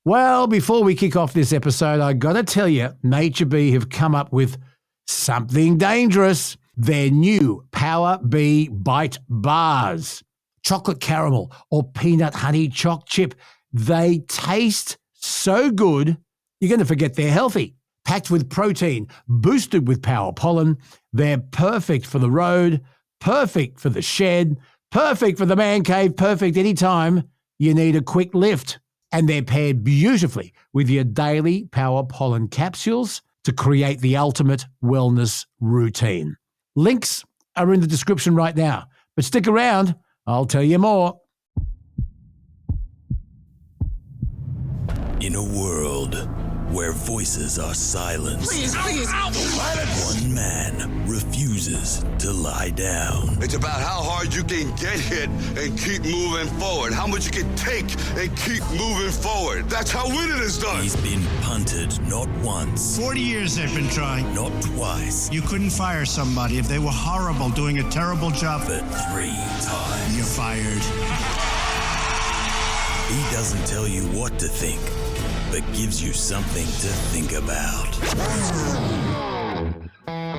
Well, before we kick off this episode, I got to tell you, Nature Bee have come up with something dangerous. Their new Power Bee Bite Bars. Chocolate caramel or peanut honey choc chip. They taste so good, you're going to forget they're healthy. Packed with protein, boosted with power pollen, they're perfect for the road, perfect for the shed, perfect for the man cave, perfect anytime you need a quick lift. And they're paired beautifully with your daily power pollen capsules to create the ultimate wellness routine. Links are in the description right now, but stick around, I'll tell you more. In a world where voices are silenced, Please. one man refuses to lie down. It's about how hard you can get hit and keep moving forward. How much you can take and keep moving forward. That's how winning is done. He's been punted not once, 40 years they've been trying. not twice, You couldn't fire somebody if they were horrible, doing a terrible job. but 3 times. You're fired. He doesn't tell you what to think, but gives you something to think about.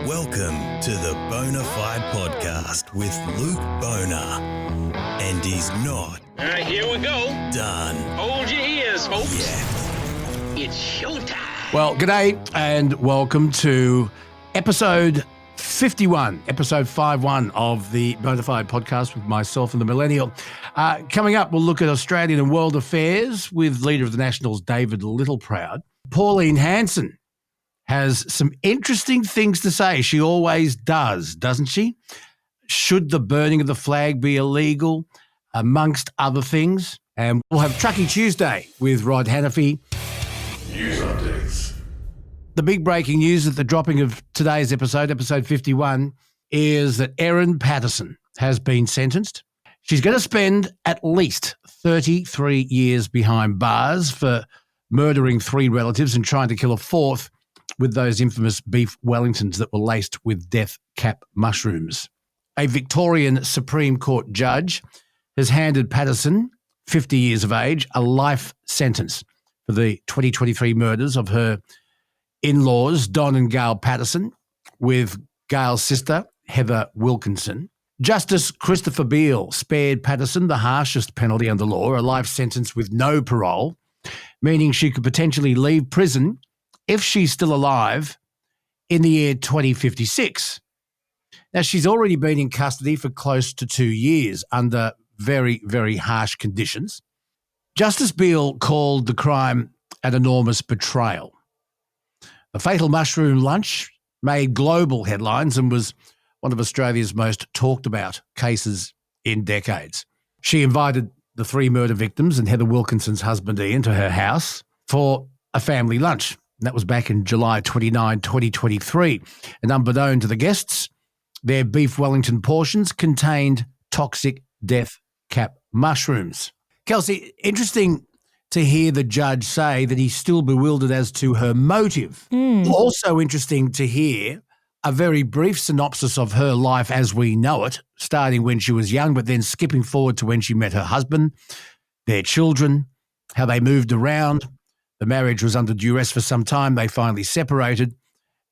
Welcome to the Bonafide podcast with Luke Boner. And he's not All right, here we go. done Hold your ears, folks. yet. It's showtime. Well, g'day and welcome to episode 51, episode 51 of the Bonafide podcast with myself and the Millennial. Coming up, we'll look at Australian and world affairs with Leader of the Nationals, David Littleproud. Pauline Hanson has some interesting things to say. She always does, doesn't she? Should the burning of the flag be illegal, amongst other things? And we'll have Truckie Tuesday with Rod Hannafy. News updates. The big breaking news at the dropping of today's episode 51, is that Erin Patterson has been sentenced. She's going to spend at least 33 years behind bars for murdering 3 relatives and trying to kill a 4th with those infamous beef Wellingtons that were laced with death cap mushrooms. A Victorian Supreme Court judge has handed Patterson, 50 years of age, a life sentence for the 2023 murders of her in-laws, Don and Gail Patterson, with Gail's sister, Heather Wilkinson. Justice Christopher Beale spared Patterson the harshest penalty under law, a life sentence with no parole, meaning she could potentially leave prison if she's still alive in the year 2056. Now, she's already been in custody for close to 2 years under very, very harsh conditions. Justice Beale called the crime an enormous betrayal. The fatal mushroom lunch made global headlines and was one of Australia's most talked about cases in decades. She invited the 3 murder victims and Heather Wilkinson's husband Ian to her house for a family lunch. And that was back in July 29, 2023. And unbeknown to the guests, their beef Wellington portions contained toxic death cap mushrooms. Kelsey, interesting to hear the judge say that he's still bewildered as to her motive. Also interesting to hear a very brief synopsis of her life as we know it, starting when she was young, but then skipping forward to when she met her husband, their children, how they moved around. The marriage was under duress for some time. They finally separated,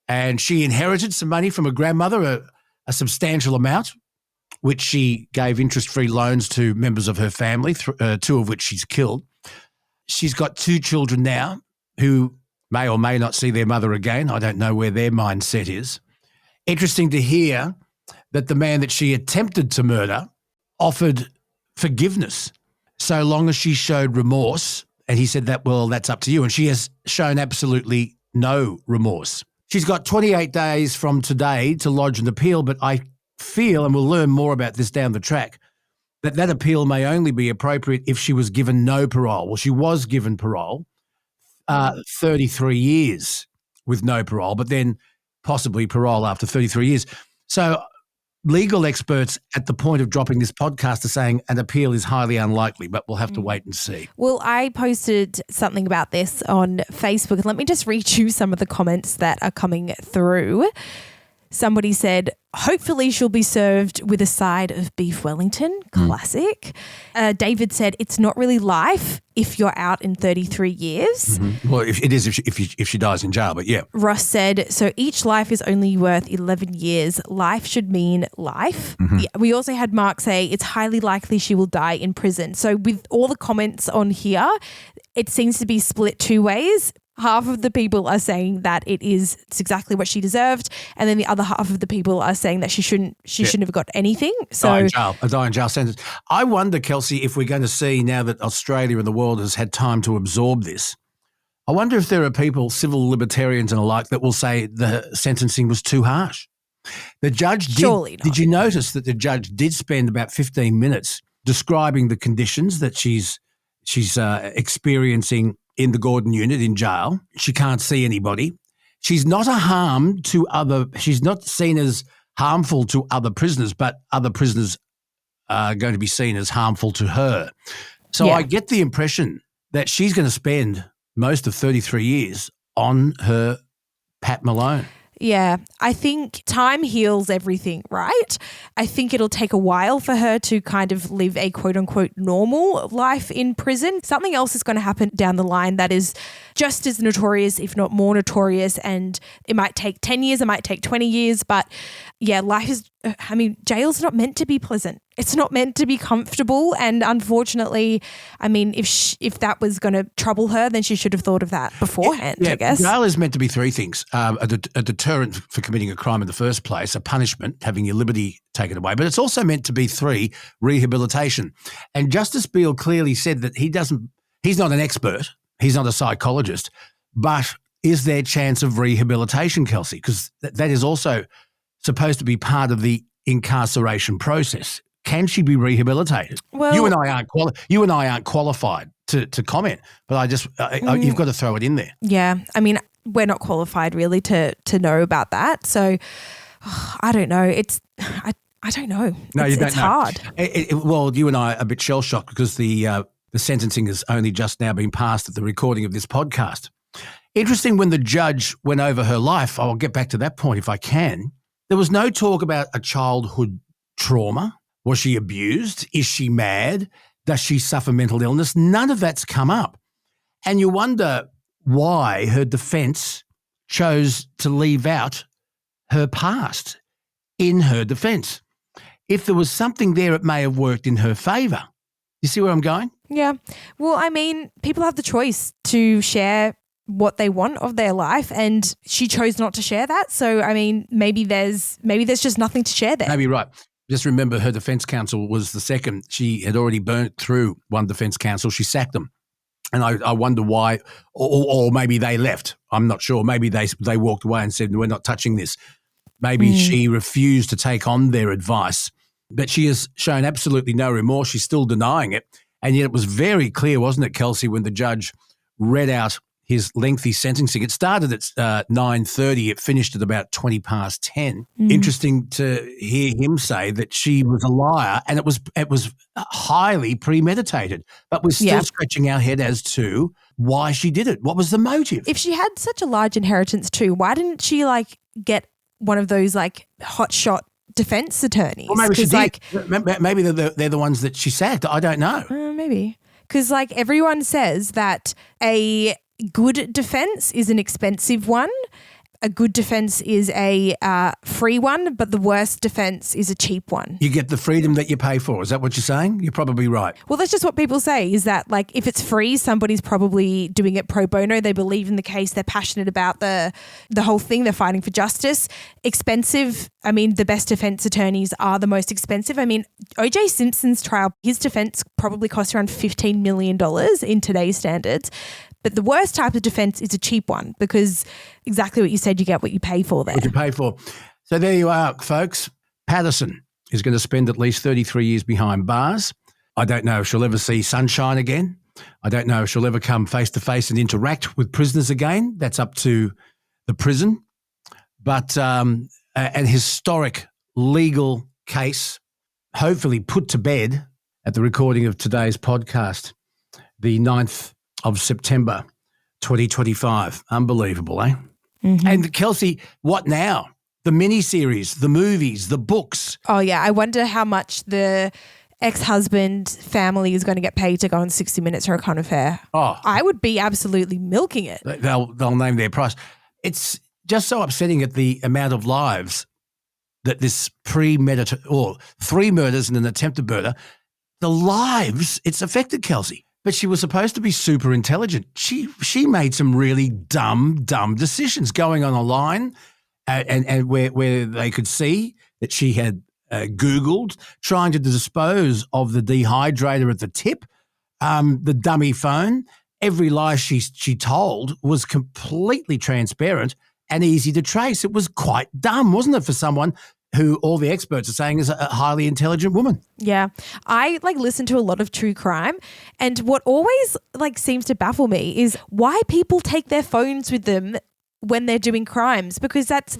and she inherited some money from her grandmother, a substantial amount, which she gave interest-free loans to members of her family, 2 of which she's killed. She's got 2 children now who may or may not see their mother again. I don't know where their mindset is. Interesting to hear that the man that she attempted to murder offered forgiveness so long as she showed remorse. And he said that, well, that's up to you. And she has shown absolutely no remorse. She's got 28 days from today to lodge an appeal, but I feel, and we'll learn more about this down the track, that appeal may only be appropriate if she was given no parole. Well, she was given parole, 33 years with no parole, but then possibly parole after 33 years. So legal experts at the point of dropping this podcast are saying an appeal is highly unlikely, but we'll have to wait and see. Well, I posted something about this on Facebook, and let me just read you some of the comments that are coming through. Somebody said, hopefully she'll be served with a side of beef Wellington. Classic. David said, it's not really life if you're out in 33 years. Well, if she dies in jail, but yeah. Ross said, so each life is only worth 11 years. Life should mean life. Yeah, we also had Mark say it's highly likely she will die in prison. So with all the comments on here, it seems to be split two ways. Half of the people are saying that it's exactly what she deserved, and then the other half of the people are saying that she shouldn't have got anything. So A die in jail sentence. I wonder, Kelsey, if we're going to see now that Australia and the world has had time to absorb this, I wonder if there are people, civil libertarians and alike, that will say the sentencing was too harsh. The judge did. Surely not. Did you notice that the judge did spend about 15 minutes describing the conditions that she's experiencing in the Gordon unit in jail? She can't see anybody. She's not she's not seen as harmful to other prisoners, but other prisoners are going to be seen as harmful to her. So Yeah. I get the impression that she's going to spend most of 33 years on her Pat Malone. Yeah, I think time heals everything, right? I think it'll take a while for her to kind of live a quote unquote normal life in prison. Something else is going to happen down the line that is just as notorious, if not more notorious. And it might take 10 years, it might take 20 years. But yeah, jail's not meant to be pleasant. It's not meant to be comfortable. And unfortunately, if that was going to trouble her, then she should have thought of that beforehand, I guess. Jail is meant to be three things: a deterrent for committing a crime in the first place, a punishment, having your liberty taken away, but it's also meant to be three, rehabilitation. And Justice Beale clearly said that he's not an expert, he's not a psychologist, but is there chance of rehabilitation, Kelsey? Because that is also supposed to be part of the incarceration process. Can she be rehabilitated? Well, you and I aren't qualified to comment, but you've got to throw it in there. Yeah, we're not qualified really to know about that. So I don't know. I don't know. No, you don't it's know. hard. Well, you and I are a bit shell-shocked because the sentencing has only just now been passed at the recording of this podcast. Interesting, when the judge went over her life, I'll get back to that point if I can, there was no talk about a childhood trauma. Was she abused? Is she mad? Does she suffer mental illness? None of that's come up. And you wonder why her defence chose to leave out her past in her defence. If there was something there, it may have worked in her favour. You see where I'm going? Yeah. Well, people have the choice to share what they want of their life, and she chose not to share that. So, maybe there's just nothing to share there. Maybe right. Just remember, her defence counsel was the second. She had already burnt through one defence counsel. She sacked them. And I wonder why, or maybe they left. I'm not sure. Maybe they walked away and said, we're not touching this. Maybe she refused to take on their advice. But she has shown absolutely no remorse. She's still denying it. And yet it was very clear, wasn't it, Kelsey, when the judge read out his lengthy sentencing. It started at 9:30. It finished at about 20 past 10. Interesting to hear him say that she was a liar, and it was highly premeditated. But we're still scratching our head as to why she did it. What was the motive? If she had such a large inheritance too, why didn't she get one of those hotshot defense attorneys? Well, maybe she did. Maybe they're the ones that she sacked. I don't know. Maybe. Because everyone says that a good defense is an expensive one. A good defense is a free one, but the worst defense is a cheap one. You get the freedom that you pay for. Is that what you're saying? You're probably right. Well, that's just what people say, is that if it's free, somebody's probably doing it pro bono. They believe in the case. They're passionate about the whole thing. They're fighting for justice. Expensive. The best defense attorneys are the most expensive. O.J. Simpson's trial, his defense probably cost around $15 million in today's standards. But the worst type of defense is a cheap one, because exactly what you said, you get what you pay for there. What you pay for. So there you are, folks. Patterson is going to spend at least 33 years behind bars. I don't know if she'll ever see sunshine again. I don't know if she'll ever come face to face and interact with prisoners again. That's up to the prison. But an historic legal case, hopefully put to bed at the recording of today's podcast, the 9th of September 2025. Unbelievable, eh? Mm-hmm. And Kelsey, what now? the miniseries, the movies, the books. Oh, yeah. I wonder how much the ex-husband family is going to get paid to go on 60 Minutes or a Con Affair. Oh, I would be absolutely milking it. they'll name their price. It's just so upsetting at the amount of lives that this premeditated, or 3 murders and an attempted murder, the lives it's affected, Kelsey. But she was supposed to be super intelligent. She made some really dumb decisions going on a line and where they could see that she had Googled, trying to dispose of the dehydrator at the tip, the dummy phone. Every lie she told was completely transparent and easy to trace. It was quite dumb, wasn't it, for someone who all the experts are saying is a highly intelligent woman? Yeah. I listen to a lot of true crime, and what always seems to baffle me is why people take their phones with them when they're doing crimes, because that's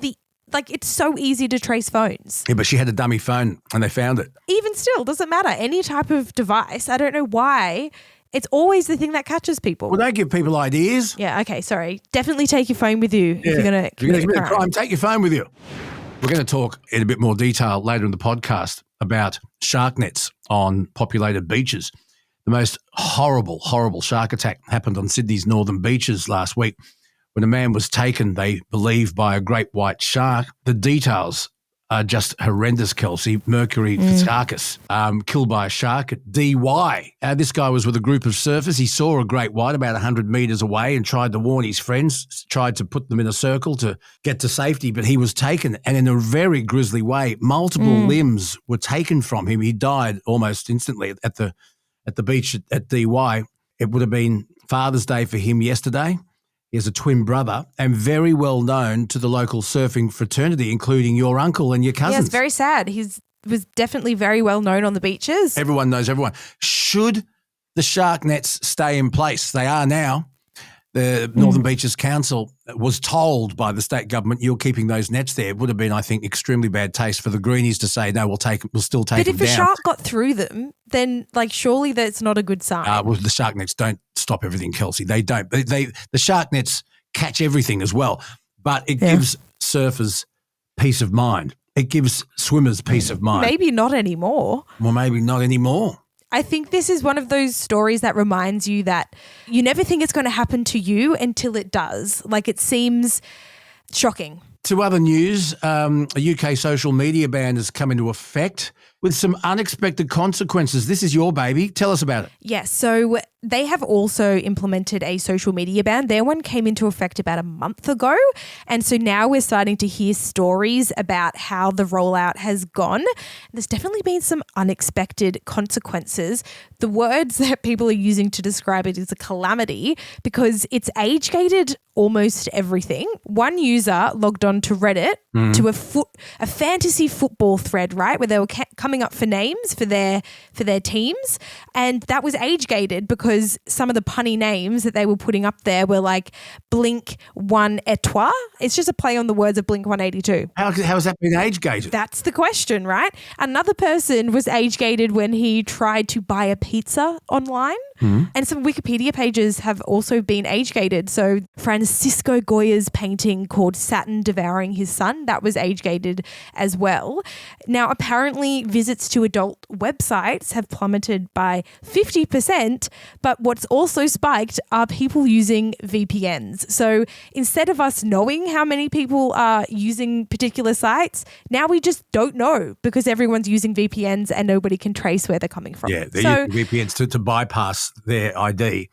it's so easy to trace phones. Yeah, but she had a dummy phone and they found it. Even still, doesn't matter. Any type of device, I don't know why. It's always the thing that catches people. Well, don't give people ideas. Yeah, okay, sorry. Definitely take your phone with you if you're going to commit a crime. Take your phone with you. We're going to talk in a bit more detail later in the podcast about shark nets on populated beaches. The most horrible shark attack happened on Sydney's northern beaches last week when a man was taken, they believe, by a great white shark. The details are just horrendous, Kelsey. Mercury Fiscakis, killed by a shark at DY. This guy was with a group of surfers. He saw a great white about 100 metres away and tried to warn his friends, tried to put them in a circle to get to safety, but he was taken, and in a very grisly way, multiple limbs were taken from him. He died almost instantly at the beach at DY. It would have been Father's Day for him yesterday. He has a twin brother and very well known to the local surfing fraternity, including your uncle and your cousins. Yeah, it's very sad. He was definitely very well known on the beaches. Everyone knows everyone. Should the shark nets stay in place? They are now. The Northern Beaches Council was told by the state government, you're keeping those nets there. It would have been, I think, extremely bad taste for the greenies to say, no, we'll still take them down. But if a shark got through them, then surely that's not a good sign. Well, the shark nets don't stop everything, Kelsey. They don't. The shark nets catch everything as well, but it gives surfers peace of mind. It gives swimmers peace of mind. Maybe not anymore. Well, maybe not anymore. I think this is one of those stories that reminds you that you never think it's going to happen to you until it does. It seems shocking. To other news, a UK social media ban has come into effect with some unexpected consequences. This is your baby. Tell us about it. Yes, so they have also implemented a social media ban. Their one came into effect about a month ago. And so now we're starting to hear stories about how the rollout has gone. There's definitely been some unexpected consequences. The words that people are using to describe it is a calamity because it's age-gated almost everything. One user logged on to Reddit to a fantasy football thread, right, where they were coming up for names for their teams, and that was age-gated because some of the punny names that they were putting up there were like Blink One Etoile. It's just a play on the words of Blink 182. How has that been age-gated? That's the question, right? Another person was age-gated when he tried to buy a pizza online. And some Wikipedia pages have also been age-gated. So Francisco Goya's painting called Saturn Devouring His Son, that was age-gated as well. Now, apparently visits to adult websites have plummeted by 50%, but what's also spiked are people using VPNs. So instead of us knowing how many people are using particular sites, now we just don't know because everyone's using VPNs and nobody can trace where they're coming from. Yeah, they're using VPNs to bypass their ID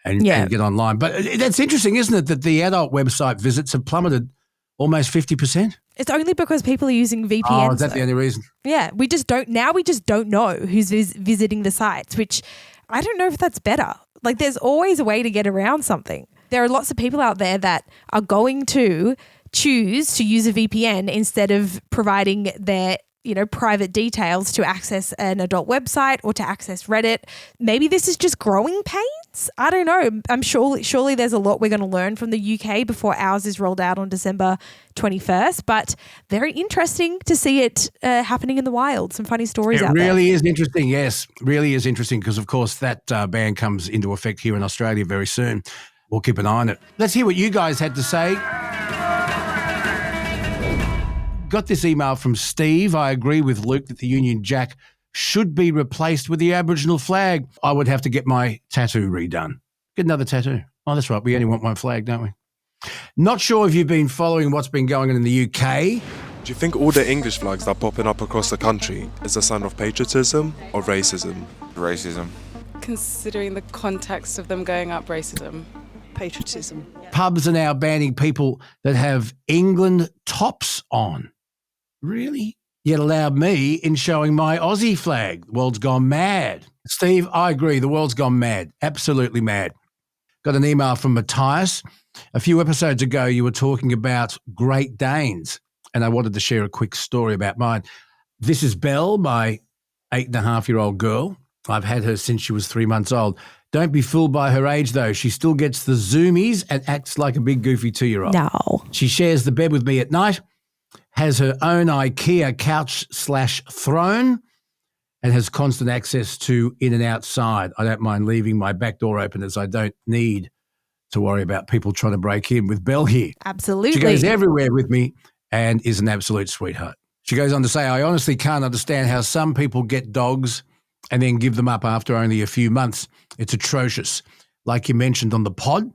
and get online. But that's interesting, isn't it, that the adult website visits have plummeted almost 50%? It's only because people are using VPNs. Oh, is that the only reason? Yeah, we just don't know who's visiting the sites, which I don't know if that's better. There's always a way to get around something. There are lots of people out there that are going to choose to use a VPN instead of providing their private details to access an adult website or to access Reddit. Maybe this is just growing pains. I don't know. I'm surely there's a lot we're going to learn from the UK before ours is rolled out on December 21st, but very interesting to see it happening in the wild. Some funny stories out there. It really is interesting. Yes, really is interesting because, of course, that ban comes into effect here in Australia very soon. We'll keep an eye on it. Let's hear what you guys had to say. Got this email from Steve. I agree with Luke that the Union Jack should be replaced with the Aboriginal flag. I would have to get my tattoo redone. Get another tattoo. Oh, that's right. We only want one flag, don't we? Not sure if you've been following what's been going on in the UK. Do you think all the English flags that are popping up across the country is a sign of patriotism or racism? Racism. Considering the context of them going up, racism. Patriotism. Pubs are now banning people that have England tops on. Really? Yet allowed me in showing my Aussie flag. The world's gone mad. Steve, I agree. The world's gone mad. Absolutely mad. Got an email from Matthias. A few episodes ago, you were talking about Great Danes, and I wanted to share a quick story about mine. This is Belle, my 8.5-year-old girl. I've had her since she was 3 months old. Don't be fooled by her age, though. She still gets the zoomies and acts like a big, goofy 2-year-old. No. She shares the bed with me at night, has her own IKEA couch/throne, and has constant access to in and outside. I don't mind leaving my back door open as I don't need to worry about people trying to break in with Belle here. Absolutely. She goes everywhere with me and is an absolute sweetheart. She goes on to say, I honestly can't understand how some people get dogs and then give them up after only a few months. It's atrocious. Like you mentioned on the pod,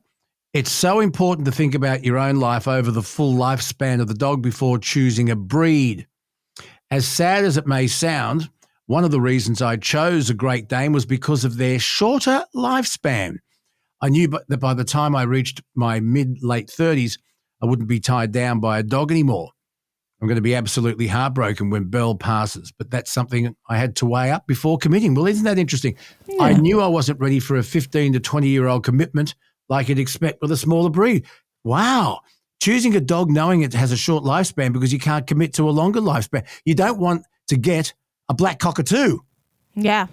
it's so important to think about your own life over the full lifespan of the dog before choosing a breed. As sad as it may sound, one of the reasons I chose a Great Dane was because of their shorter lifespan. I knew that by the time I reached my mid-late 30s, I wouldn't be tied down by a dog anymore. I'm going to be absolutely heartbroken when Belle passes, but that's something I had to weigh up before committing. Well, isn't that interesting? Yeah. I knew I wasn't ready for a 15 to 20-year-old commitment like you'd expect with a smaller breed. Wow. Choosing a dog knowing it has a short lifespan because you can't commit to a longer lifespan. You don't want to get a black cockatoo. Yeah.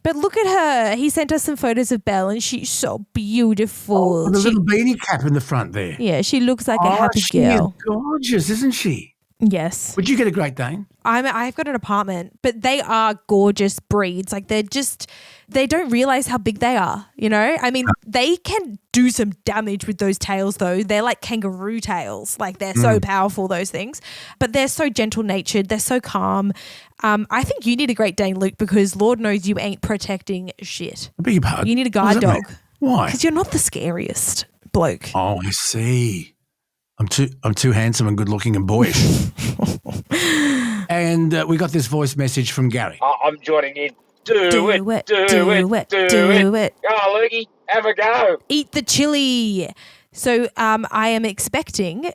But look at her. He sent us some photos of Belle and she's so beautiful. Oh, the little beanie cap in the front there. Yeah, she looks like a happy she girl. Is gorgeous, isn't she? Yes. Would you get a Great Dane? I've got an apartment, but they are gorgeous breeds. Like they don't realize how big they are, you know? I mean, they can do some damage with those tails though. They're like kangaroo tails. Like they're so powerful, those things. But they're so gentle-natured. They're so calm. I think you need a Great Dane, Luke, because Lord knows you ain't protecting shit. I beg your pardon? You need a guide dog. Why? Because you're not the scariest bloke. Oh, I see. I'm too handsome and good looking and boyish. And we got this voice message from Gary. I'm joining in. Do it. Do it. Go, Lukey. Have a go. Eat the chili. So I am expecting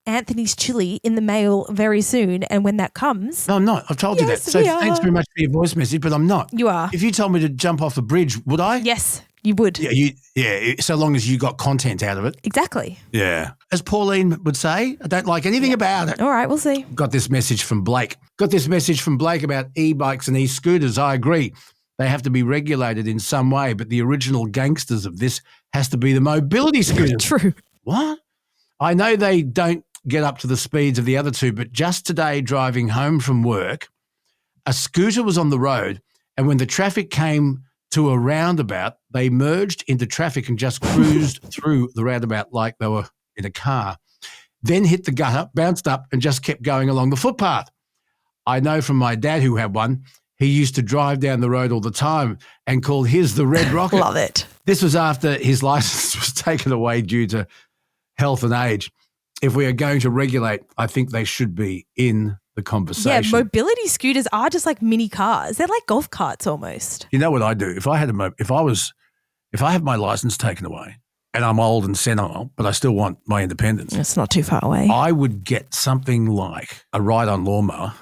Anthony's chili in the mail very soon, and when that comes... No, I'm not. I've told you that. So thanks very much for your voice message, but I'm not. You are. If you told me to jump off a bridge, would I? Yes, you would. Yeah, so long as you got content out of it. Exactly. Yeah. As Pauline would say, I don't like anything about it. All right, we'll see. Got this message from Blake. About e-bikes and e-scooters. I agree. They have to be regulated in some way, but the original gangsters of this has to be the mobility scooters. True. What? I know they don't get up to the speeds of the other two, but just today driving home from work, a scooter was on the road, and when the traffic came to a roundabout, they merged into traffic and just cruised through the roundabout like they were in a car, then hit the gutter, bounced up, and just kept going along the footpath. I know from my dad who had one, he used to drive down the road all the time and called his the Red Rocket. Love it. This was after his license was taken away due to health and age. If we are going to regulate, I think they should be in the conversation. Yeah, mobility scooters are just like mini cars. They're like golf carts almost. You know what I do? If I had my license taken away and I'm old and senile, but I still want my independence. It's not too far away. I would get something like a ride-on lawnmower.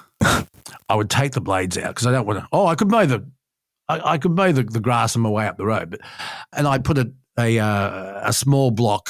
I would take the blades out because I don't want to. Oh, I could mow the grass on my way up the road, and I put a small block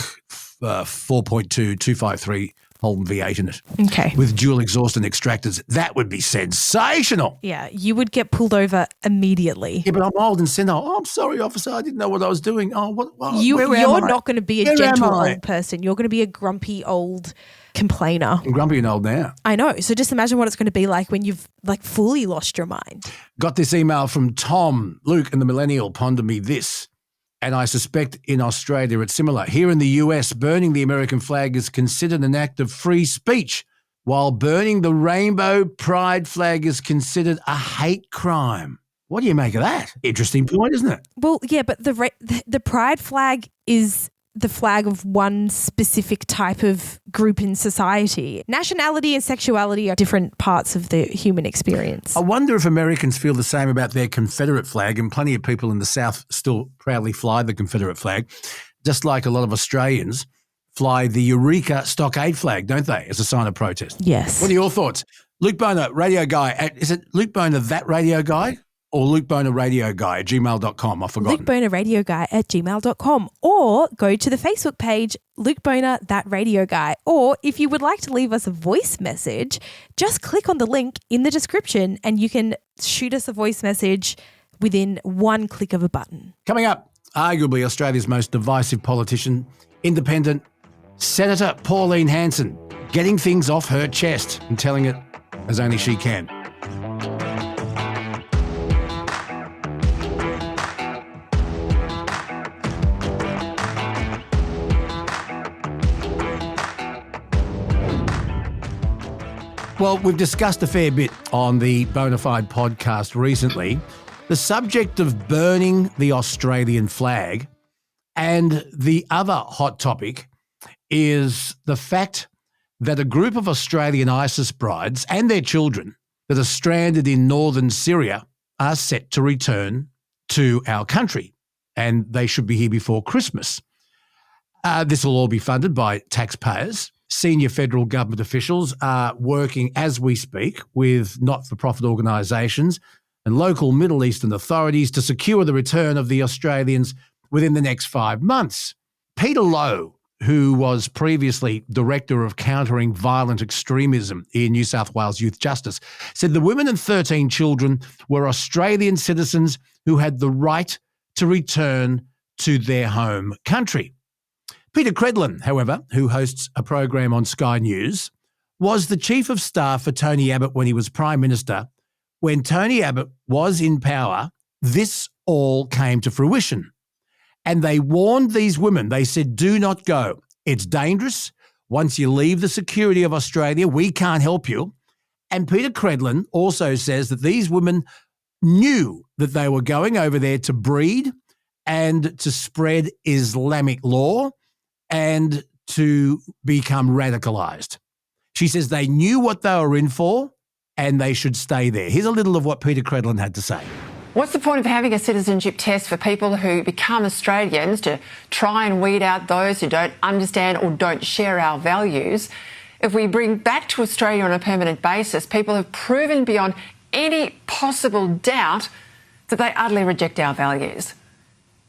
4.2 253 Holden V8 in it. Okay. With dual exhaust and extractors. That would be sensational. Yeah, you would get pulled over immediately. Yeah, but I'm old and senile. Oh, I'm sorry, officer. I didn't know what I was doing. Oh, you're not going to be a gentle old person. You're going to be a grumpy old complainer. I'm grumpy and old now. I know. So just imagine what it's going to be like when you've like fully lost your mind. Got this email from Tom. Luke and the Millennial ponder me this. And I suspect in Australia it's similar. Here in the US, burning the American flag is considered an act of free speech. while burning the rainbow pride flag is considered a hate crime. What do you make of that? Interesting point, isn't it? Well, yeah, but the pride flag is the flag of one specific type of group in society. Nationality and sexuality are different parts of the human experience. I wonder if Americans feel the same about their Confederate flag, and plenty of people in the South still proudly fly the Confederate flag, just like a lot of Australians fly the Eureka Stockade flag, don't they, as a sign of protest? Yes. What are your thoughts? Luke Boner, radio guy. Is it Luke Boner, that radio guy? Or Luke Boner Radio Guy at gmail.com. I've forgotten. Luke Boner Radio Guy at gmail.com. Or go to the Facebook page, Luke Boner, that radio guy. Or if you would like to leave us a voice message, just click on the link in the description and you can shoot us a voice message within one click of a button. Coming up, arguably Australia's most divisive politician, independent Senator Pauline Hanson, getting things off her chest and telling it as only she can. Well, we've discussed a fair bit on the Bonafide podcast recently, the subject of burning the Australian flag, and the other hot topic is the fact that a group of Australian ISIS brides and their children that are stranded in northern Syria are set to return to our country, and they should be here before Christmas. This will all be funded by taxpayers. Senior federal government officials are working as we speak with not-for-profit organisations and local Middle Eastern authorities to secure the return of the Australians within the next 5 months. Peter Lowe, who was previously Director of Countering Violent Extremism in New South Wales Youth Justice, said the women and 13 children were Australian citizens who had the right to return to their home country. Peter Credlin, however, who hosts a program on Sky News, was the Chief of Staff for Tony Abbott when he was Prime Minister. When Tony Abbott was in power, this all came to fruition. And they warned these women, they said, do not go. It's dangerous. Once you leave the security of Australia, we can't help you. And Peter Credlin also says that these women knew that they were going over there to breed and to spread Islamic law and to become radicalised. She says they knew what they were in for and they should stay there. Here's a little of what Peter Credlin had to say. What's the point of having a citizenship test for people who become Australians to try and weed out those who don't understand or don't share our values? If we bring back to Australia on a permanent basis people who've proven beyond any possible doubt that they utterly reject our values.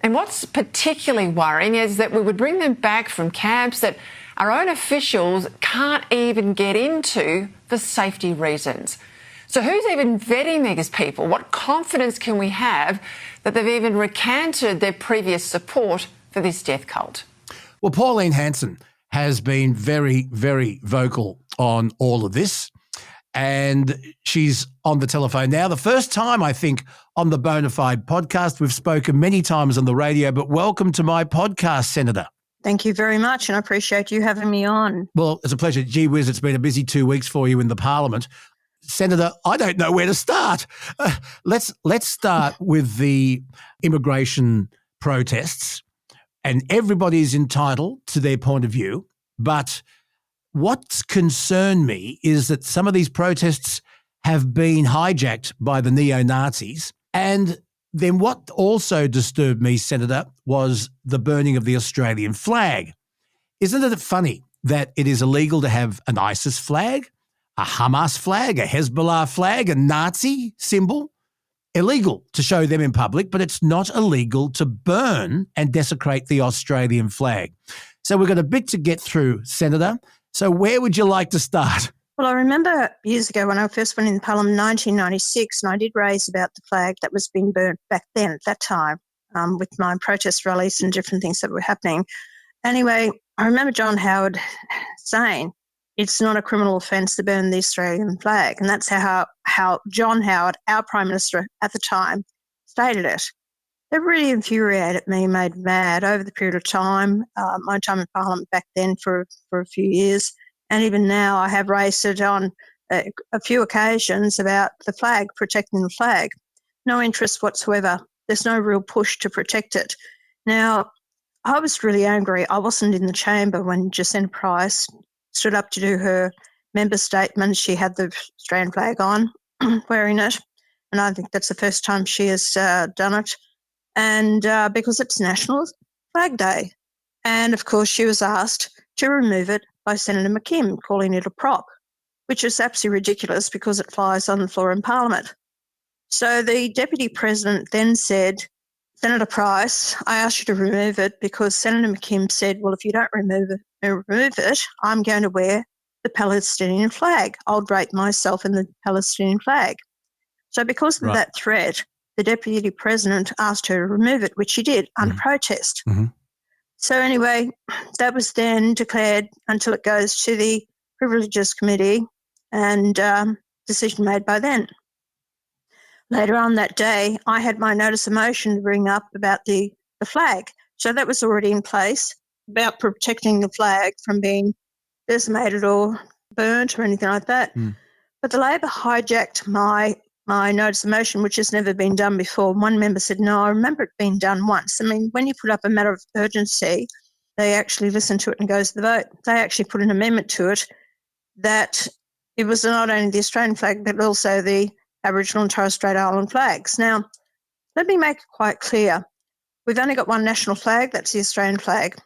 And what's particularly worrying is that we would bring them back from camps that our own officials can't even get into for safety reasons. So who's even vetting these people? What confidence can we have that they've even recanted their previous support for this death cult? Well, Pauline Hanson has been very, very vocal on all of this, and she's on the telephone now. The first time, I think, on the Bonafide podcast. We've spoken many times on the radio, but welcome to my podcast, Senator. Thank you very much, and I appreciate you having me on. Well, it's a pleasure. Gee whiz, it's been a busy 2 weeks for you in the Parliament. Senator, I don't know where to start. Let's start with the immigration protests, and everybody's entitled to their point of view. But what's concerned me is that some of these protests have been hijacked by the neo-Nazis. And then what also disturbed me, Senator, was the burning of the Australian flag. Isn't it funny that it is illegal to have an ISIS flag, a Hamas flag, a Hezbollah flag, a Nazi symbol? Illegal to show them in public, but it's not illegal to burn and desecrate the Australian flag. So we've got a bit to get through, Senator. So where would you like to start? Well, I remember years ago when I first went in Parliament in 1996, and I did raise about the flag that was being burnt back then at that time with my protest rallies and different things that were happening. Anyway, I remember John Howard saying it's not a criminal offence to burn the Australian flag, and that's how John Howard, our Prime Minister at the time, stated it. That really infuriated me, made me mad over the period of time, my time in Parliament back then for a few years. And even now I have raised it on a few occasions about the flag, protecting the flag. No interest whatsoever. There's no real push to protect it. Now, I was really angry. I wasn't in the chamber when Jacinta Price stood up to do her member statement. She had the Australian flag on, wearing it. And I think that's the first time she has done it. And because it's National Flag Day. And, of course, she was asked to remove it by Senator McKim, calling it a prop, which is absolutely ridiculous because it flies on the floor in Parliament. So the Deputy President then said, Senator Price, I asked you to remove it because Senator McKim said, well, if you don't remove it, I'm going to wear the Palestinian flag. I'll drape myself in the Palestinian flag. So because of that threat, the Deputy President asked her to remove it, which she did under protest. Mm-hmm. So anyway, that was then declared until it goes to the Privileges Committee and decision made by then. Later on that day, I had my notice of motion to bring up about the flag. So that was already in place about protecting the flag from being decimated or burnt or anything like that. But the Labor hijacked my notice of motion, which has never been done before. One member said, no, I remember it being done once. I mean, when you put up a matter of urgency, they actually listen to it and goes to the vote. They actually put an amendment to it that it was not only the Australian flag, but also the Aboriginal and Torres Strait Island flags. Now, let me make it quite clear. We've only got one national flag, that's the Australian flag.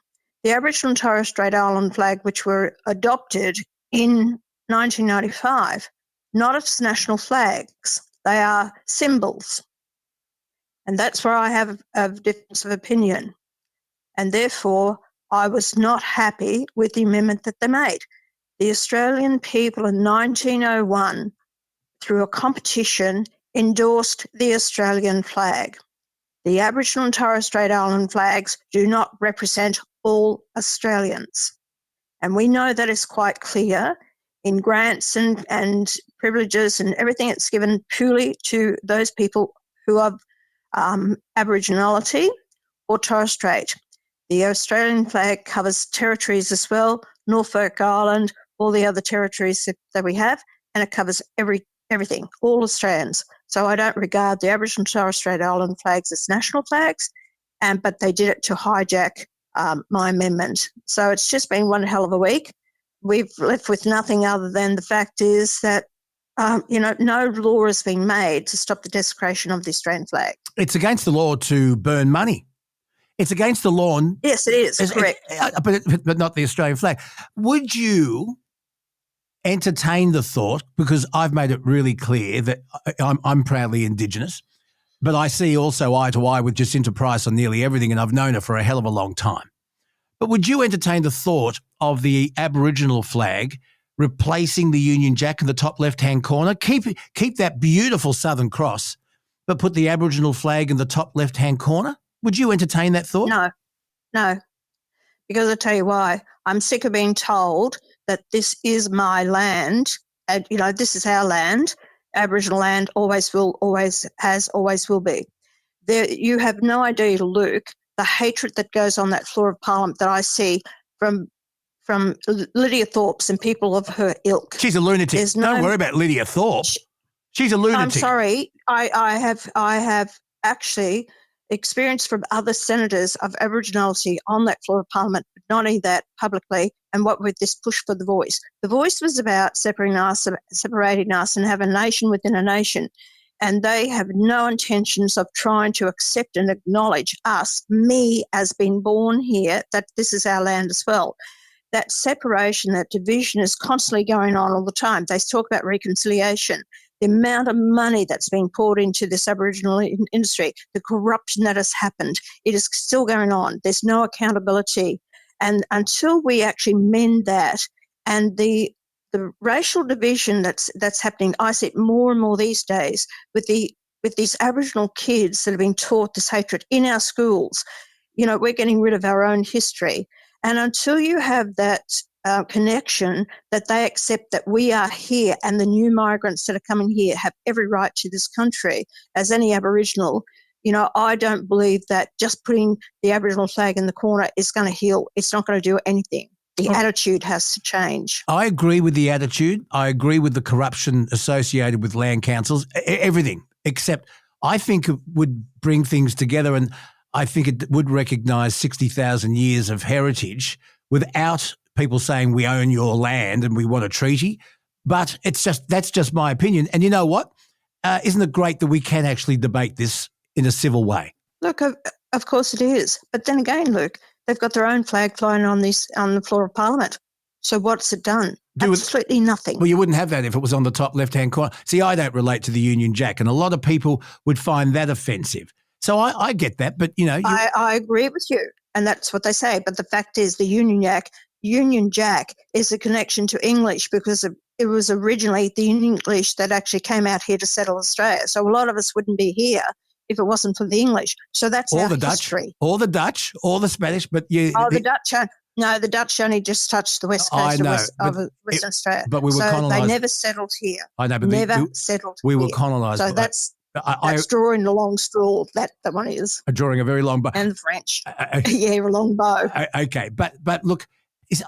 The Aboriginal and Torres Strait Island flag, which were adopted in 1995, not as national flags. They are symbols. And that's where I have a difference of opinion. And therefore, I was not happy with the amendment that they made. The Australian people in 1901, through a competition, endorsed the Australian flag. The Aboriginal and Torres Strait Island flags do not represent all Australians. And we know that is quite clear in grants and privileges and everything that's given purely to those people who are Aboriginality or Torres Strait. The Australian flag covers territories as well, Norfolk Island, all the other territories that we have, and it covers everything, all Australians. So I don't regard the Aboriginal and Torres Strait Island flags as national flags, but they did it to hijack my amendment. So it's just been one hell of a week. We've left with nothing other than the fact is that, no law has been made to stop the desecration of the Australian flag. It's against the law to burn money. It's against the law. Yes, it is, correct. But not the Australian flag. Would you entertain the thought, because I've made it really clear that I'm proudly Indigenous, but I see also eye to eye with Jacinta Price on nearly everything, and I've known her for a hell of a long time. But would you entertain the thought of the Aboriginal flag replacing the Union Jack in the top left-hand corner? Keep that beautiful Southern Cross, but put the Aboriginal flag in the top left-hand corner? Would you entertain that thought? No, because I'll tell you why. I'm sick of being told that this is my land, and, this is our land. Aboriginal land always will, always has, always will be. You have no idea, Luke, the hatred that goes on that floor of Parliament that I see from Lydia Thorpe's and people of her ilk. She's a lunatic. Don't worry about Lydia Thorpe. She's a lunatic. I'm sorry. I have actually experienced from other senators of Aboriginality on that floor of Parliament, but not only that, publicly, and what with this push for the voice. The voice was about separating us and have a nation within a nation. And they have no intentions of trying to accept and acknowledge us, me as being born here, that this is our land as well. That separation, that division is constantly going on all the time. They talk about reconciliation. The amount of money that's been poured into this Aboriginal industry, the corruption that has happened, it is still going on. There's no accountability. And until we actually mend that, and the racial division that's happening, I see it more and more these days with these Aboriginal kids that have been taught this hatred in our schools. We're getting rid of our own history. And until you have that connection that they accept that we are here and the new migrants that are coming here have every right to this country as any Aboriginal, I don't believe that just putting the Aboriginal flag in the corner is going to heal. It's not going to do anything. The attitude has to change. I agree with the attitude. I agree with the corruption associated with land councils, everything, except I think it would bring things together, and I think it would recognise 60,000 years of heritage without people saying we own your land and we want a treaty. But that's just my opinion. And you know what? Isn't it great that we can actually debate this in a civil way? Look, of course it is. But then again, Luke, they've got their own flag flying on the floor of Parliament. So what's it done? Absolutely nothing. Well, you wouldn't have that if it was on the top left-hand corner. See, I don't relate to the Union Jack, and a lot of people would find that offensive. So I get that, but, you know. I agree with you, and that's what they say. But the fact is the Union Jack is a connection to English because it was originally the English that actually came out here to settle Australia. So a lot of us wouldn't be here if it wasn't for the English. So that's our history. Or the Dutch, or the Spanish, but the Dutch. No, the Dutch only just touched the west coast of Western Australia. But we were colonised. They never settled here. I know, but we were colonised. So that's drawing the long straw. That one is. Drawing a very long bow. And the French. Yeah, a long bow. Okay, but look,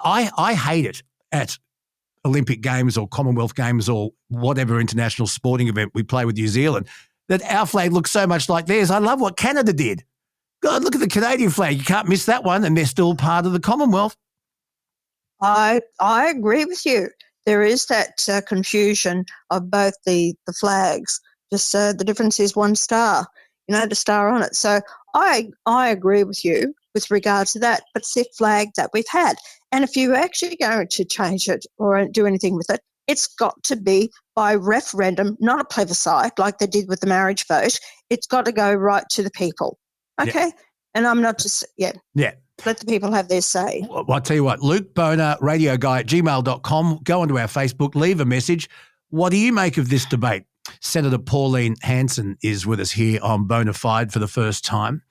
I hate it at Olympic Games or Commonwealth Games or whatever international sporting event we play with New Zealand that our flag looks so much like theirs. I love what Canada did. God, look at the Canadian flag. You can't miss that one, and they're still part of the Commonwealth. I agree with you. There is that confusion of both the flags. Just the difference is one star, the star on it. So I agree with you with regard to that, but it's the flag that we've had. And if you're actually going to change it or do anything with it, it's got to be by referendum, not a plebiscite like they did with the marriage vote. It's got to go right to the people. Okay. Yeah. And I'm not just, Yeah. Let the people have their say. Well, I'll tell you what, Luke Boner, radioguy@gmail.com. Go onto our Facebook, leave a message. What do you make of this debate? Senator Pauline Hanson is with us here on Bonafide for the first time.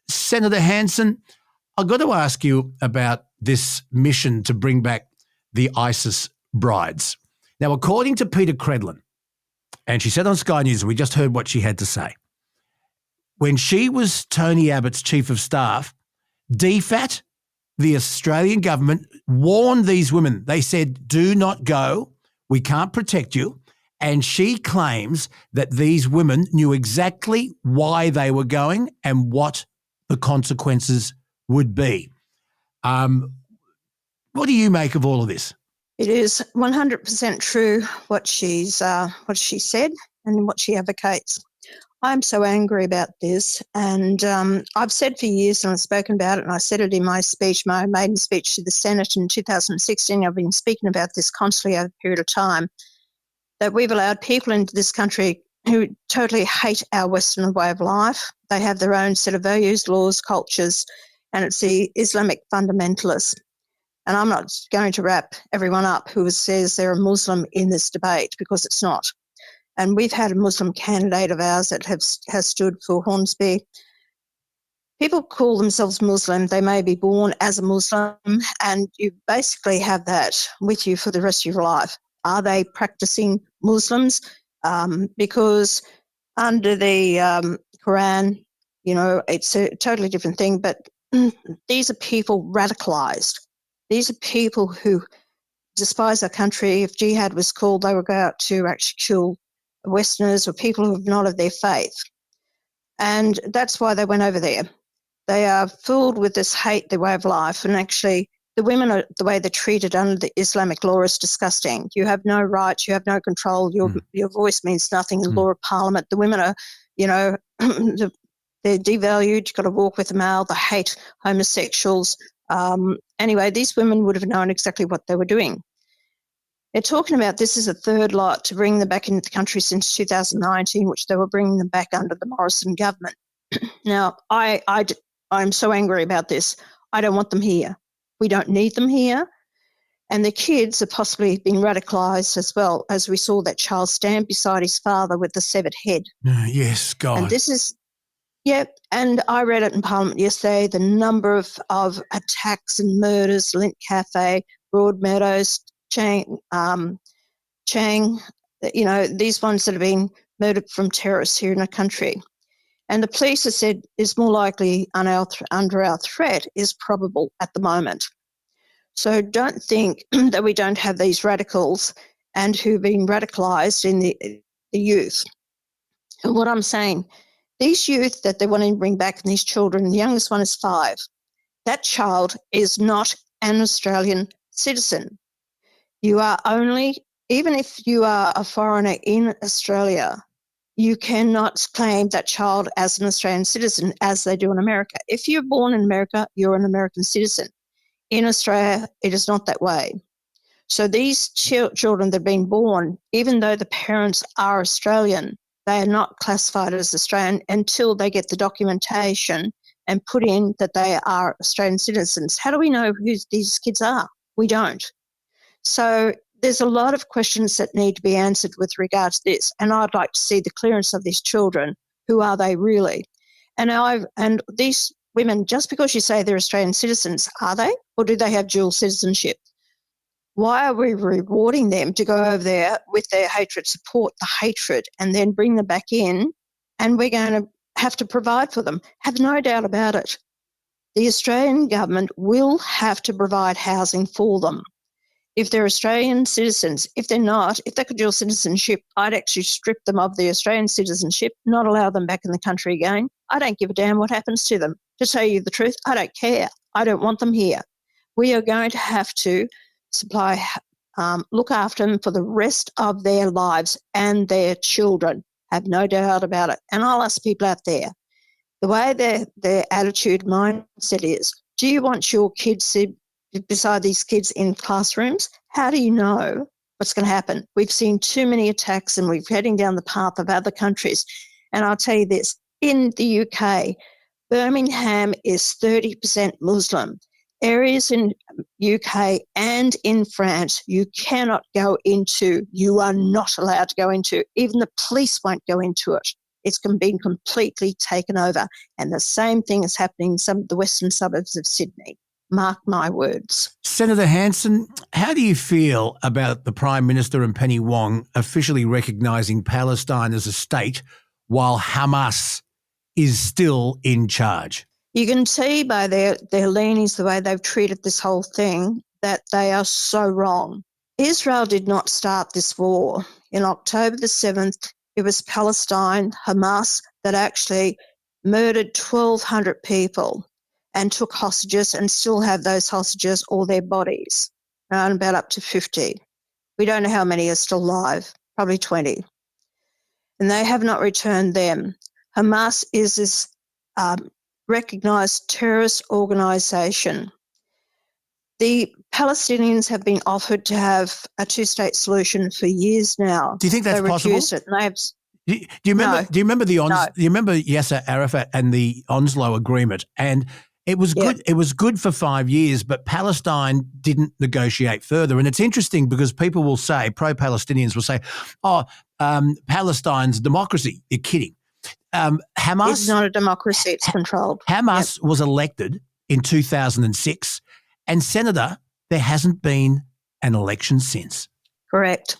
Senator Hanson, I've got to ask you about this mission to bring back the ISIS brides. Now, according to Peter Credlin, and she said on Sky News, and we just heard what she had to say, when she was Tony Abbott's chief of staff, DFAT, the Australian government, warned these women. They said, do not go. We can't protect you. And she claims that these women knew exactly why they were going and what the consequences would be. What do you make of all of this? It is 100% true what she said and what she advocates. I'm so angry about this, and I've said for years, and I've spoken about it, and I said it in my speech, my maiden speech to the Senate in 2016. I've been speaking about this constantly over a period of time, that we've allowed people into this country who totally hate our Western way of life. They have their own set of values, laws, cultures, and it's the Islamic fundamentalists. And I'm not going to wrap everyone up who says they're a Muslim in this debate, because it's not. And we've had a Muslim candidate of ours that has stood for Hornsby. People call themselves Muslim. They may be born as a Muslim, and you basically have that with you for the rest of your life. Are they practicing Muslims? Because under the Quran, it's a totally different thing. But these are people radicalised. These are people who despise our country. If jihad was called, they would go out to actually kill Westerners or people who have not of their faith. And that's why they went over there. They are filled with this hate, their way of life. And actually, the women, the way they're treated under the Islamic law is disgusting. You have no rights, you have no control, your voice means nothing in the law of parliament. The women are, they're devalued. You've got to walk with a male. They hate homosexuals. Anyway, these women would have known exactly what they were doing. They're talking about this is a third lot to bring them back into the country since 2019, which they were bringing them back under the Morrison government. Now, I'm so angry about this. I don't want them here. We don't need them here. And the kids are possibly being radicalised as well, as we saw that child stand beside his father with the severed head. Yes, God. And this is, and I read it in Parliament yesterday, the number of attacks and murders, Lint Cafe, Broadmeadows, Chang, these ones that have been murdered from terrorists here in the country. And the police have said is more likely under our threat is probable at the moment. So don't think that we don't have these radicals and who've been radicalised in the youth. And what I'm saying, these youth that they want to bring back and these children, the youngest one is 5. That child is not an Australian citizen. You are only, even if you are a foreigner in Australia, you cannot claim that child as an Australian citizen as they do in America. If you're born in America, you're an American citizen. In Australia, it is not that way. So these children that have been born, even though the parents are Australian, they are not classified as Australian until they get the documentation and put in that they are Australian citizens. How do we know who these kids are? We don't. So there's a lot of questions that need to be answered with regard to this, and I'd like to see the clearance of these children. Who are they really? And these women, just because you say they're Australian citizens, are they? Or do they have dual citizenship? Why are we rewarding them to go over there with their hatred, support the hatred, and then bring them back in, and we're going to have to provide for them? Have no doubt about it. The Australian government will have to provide housing for them. If they're Australian citizens, if they're not, if they could dual citizenship, I'd actually strip them of the Australian citizenship, not allow them back in the country again. I don't give a damn what happens to them. To tell you the truth, I don't care. I don't want them here. We are going to have to supply, look after them for the rest of their lives and their children. Have no doubt about it. And I'll ask people out there, the way their attitude, mindset is, do you want your kids to beside these kids in classrooms? How do you know what's going to happen? We've seen too many attacks and we're heading down the path of other countries. And I'll tell you this, in the UK, Birmingham is 30% Muslim. Areas in UK and in France you cannot go into, you are not allowed to go into. Even the police won't go into it. It's been completely taken over. And the same thing is happening in some of the western suburbs of Sydney. Mark my words. Senator Hanson, how do you feel about the Prime Minister and Penny Wong officially recognising Palestine as a state while Hamas is still in charge? You can see by their leanings, the way they've treated this whole thing, that they are so wrong. Israel did not start this war. In October the 7th, it was Palestine, Hamas, that actually murdered 1,200 people and took hostages and still have those hostages or their bodies, around about up to 50. We don't know how many are still alive, probably 20. And they have not returned them. Hamas is this recognised terrorist organisation. The Palestinians have been offered to have a two-state solution for years now. Do you think that's possible? Refused it. And do you remember? No. Do you remember the No. Do you remember Yasser Arafat and the Oslo Agreement? And it was good. It was good for 5 years, but Palestine didn't negotiate further. And it's interesting because people will say, pro-Palestinians will say, Palestine's a democracy. You're kidding. Hamas It's not a democracy. It's controlled. Hamas was elected in 2006, and Senator, there hasn't been an election since. Correct.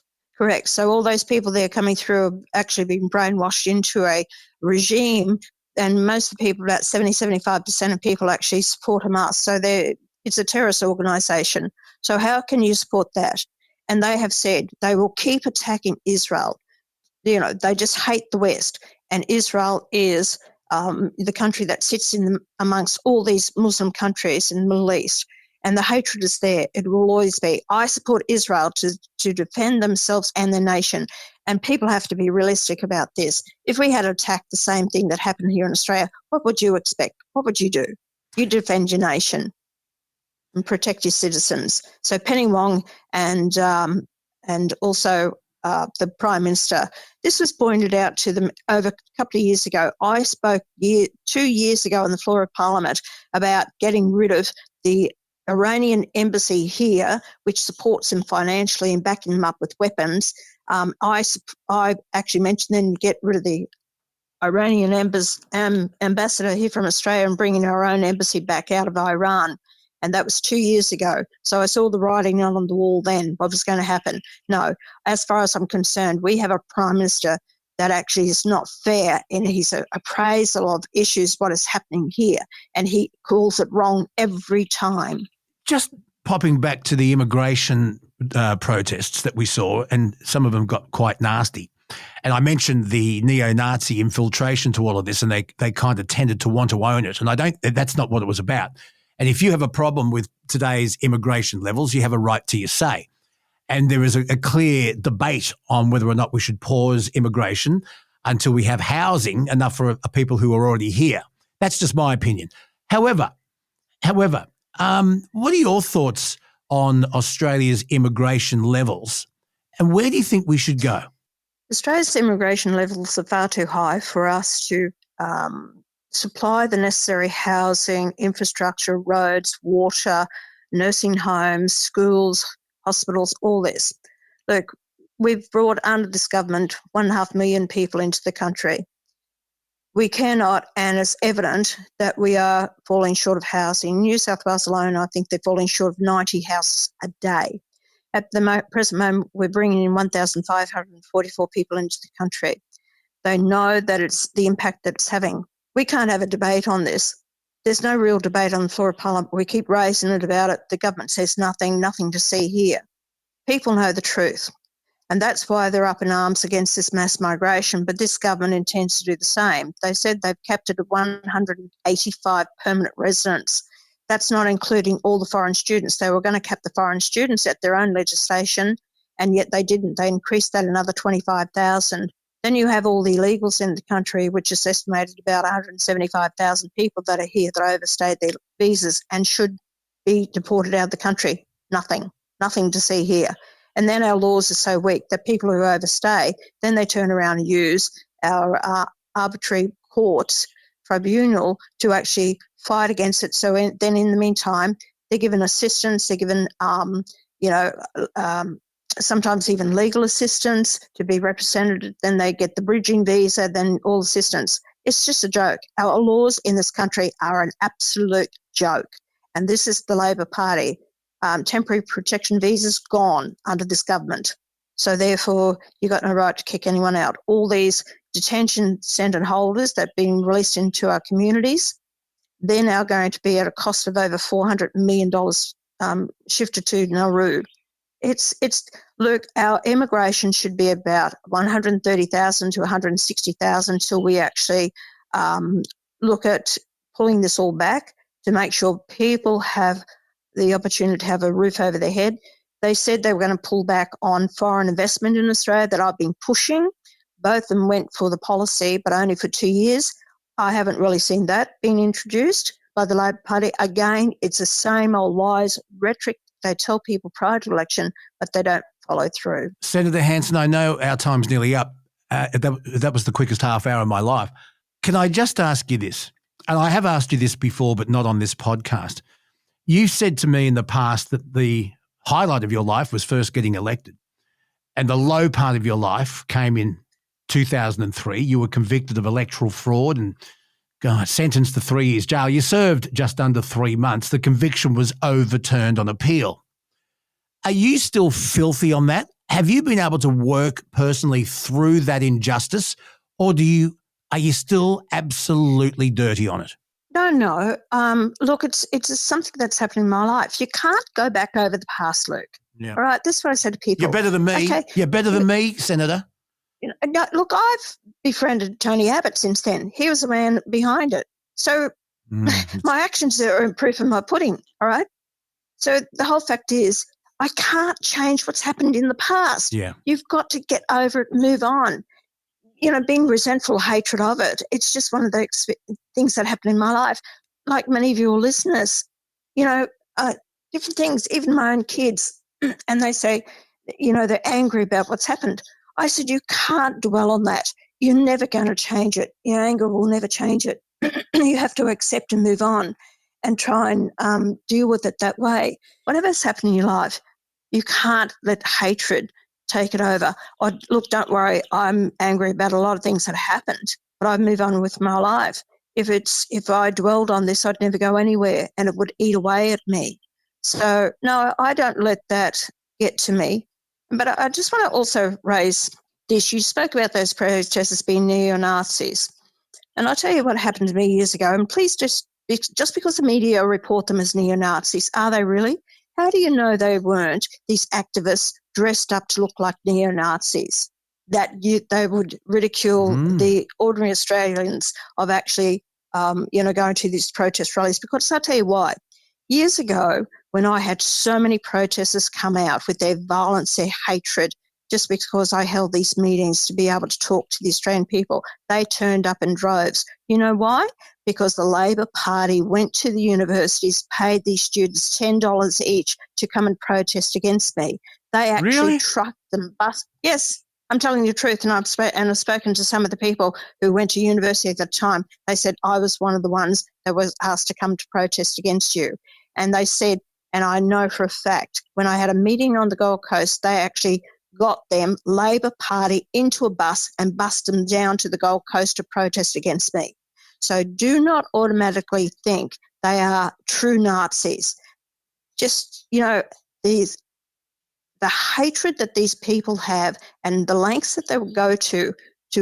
So all those people there coming through have actually been brainwashed into a regime, and most of the people, about 75% of people actually support Hamas. So it's a terrorist organisation. So how can you support that? And they have said they will keep attacking Israel. You know, they just hate the West. And Israel is the country that sits amongst all these Muslim countries in the Middle East. And the hatred is there. It will always be. I support Israel to defend themselves and their nation. And people have to be realistic about this. If we had attacked the same thing that happened here in Australia, what would you expect? What would you do? You defend your nation and protect your citizens. So Penny Wong and also the Prime Minister, this was pointed out to them over a couple of years ago. I spoke 2 years ago on the floor of Parliament about getting rid of the Iranian embassy here, which supports them financially and backing them up with weapons. I actually mentioned then get rid of the Iranian ambassador here from Australia and bringing our own embassy back out of Iran. And that was 2 years ago. So I saw the writing on the wall then, what was going to happen. No, as far as I'm concerned, we have a Prime Minister that actually is not fair in his appraisal of issues, what is happening here. And he calls it wrong every time. Just popping back to the immigration protests that we saw, and some of them got quite nasty. And I mentioned the neo-Nazi infiltration to all of this, and they kind of tended to want to own it. And that's not what it was about. And if you have a problem with today's immigration levels, you have a right to your say. And there is a clear debate on whether or not we should pause immigration until we have housing enough for people who are already here. That's just my opinion. However, what are your thoughts on Australia's immigration levels, and where do you think we should go? Australia's immigration levels are far too high for us to supply the necessary housing, infrastructure, roads, water, nursing homes, schools, hospitals, all this. Look, we've brought under this government 1.5 million people into the country. We cannot, and it's evident that we are falling short of housing. New South Wales alone, I think they're falling short of 90 houses a day. At the present moment, we're bringing in 1,544 people into the country. They know that it's the impact that it's having. We can't have a debate on this. There's no real debate on the floor of Parliament. We keep raising it about it. The government says nothing to see here. People know the truth. And that's why they're up in arms against this mass migration. But this government intends to do the same. They said they've capped it at 185 permanent residents. That's not including all the foreign students. They were going to cap the foreign students at their own legislation, and yet they didn't. They increased that another 25,000. Then you have all the illegals in the country, which is estimated about 175,000 people that are here that overstayed their visas and should be deported out of the country. Nothing to see here. And then our laws are so weak that people who overstay, then they turn around and use our arbitrary courts tribunal to actually fight against it. So then in the meantime, they're given assistance, they're given, sometimes even legal assistance to be represented. Then they get the bridging visa, then all assistance. It's just a joke. Our laws in this country are an absolute joke. And this is the Labor Party. Temporary protection visas gone under this government. So therefore, you've got no right to kick anyone out. All these detention centre holders that have been released into our communities, they're now going to be at a cost of over $400 million shifted to Nauru. Look, our immigration should be about 130,000 to 160,000 till we actually look at pulling this all back to make sure people have the opportunity to have a roof over their head. They said they were going to pull back on foreign investment in Australia that I've been pushing. Both of them went for the policy, but only for 2 years. I haven't really seen that being introduced by the Labor Party. Again, it's the same old lies, rhetoric they tell people prior to election, but they don't follow through. Senator Hanson, I know our time's nearly up. That was the quickest half hour of my life. Can I just ask you this? And I have asked you this before, but not on this podcast. You said to me in the past that the highlight of your life was first getting elected, and the low part of your life came in 2003. You were convicted of electoral fraud and sentenced to 3 years jail. You served just under 3 months. The conviction was overturned on appeal. Are you still filthy on that? Have you been able to work personally through that injustice, or are you still absolutely dirty on it? No. Look, it's something that's happened in my life. You can't go back over the past, Luke. Yeah. All right, this is what I said to people. You're better than me. Okay. You're better than me, Senator. No, look, I've befriended Tony Abbott since then. He was the man behind it. So my actions are proof of my pudding, all right? So the whole fact is I can't change what's happened in the past. Yeah. You've got to get over it, move on. Being resentful, hatred of it, it's just one of the things that happened in my life. Like many of your listeners, different things, even my own kids, and they say, they're angry about what's happened. I said, you can't dwell on that. You're never going to change it. Your anger will never change it. You have to accept and move on and try and deal with it that way. Whatever's happened in your life, you can't let hatred take it over. Look, don't worry, I'm angry about a lot of things that happened, but I move on with my life. If I dwelled on this, I'd never go anywhere and it would eat away at me. So, no, I don't let that get to me. But I just want to also raise this. You spoke about those protesters being neo-Nazis. And I'll tell you what happened to me years ago. And please just because the media report them as neo-Nazis, are they really? How do you know they weren't these activists dressed up to look like neo-Nazis? That they would ridicule the ordinary Australians of actually, going to these protest rallies. Because I'll tell you why. Years ago, when I had so many protesters come out with their violence, their hatred, just because I held these meetings to be able to talk to the Australian people, they turned up in droves. You know why? Because the Labor Party went to the universities, paid these students $10 each to come and protest against me. They actually trucked them, Yes, I'm telling you the truth, and I've spoken to some of the people who went to university at the time. They said, I was one of the ones that was asked to come to protest against you. And they said, and I know for a fact, when I had a meeting on the Gold Coast, they actually got them, Labor Party, into a bus and bussed them down to the Gold Coast to protest against me. So do not automatically think they are true Nazis. Just, the hatred that these people have and the lengths that they will go to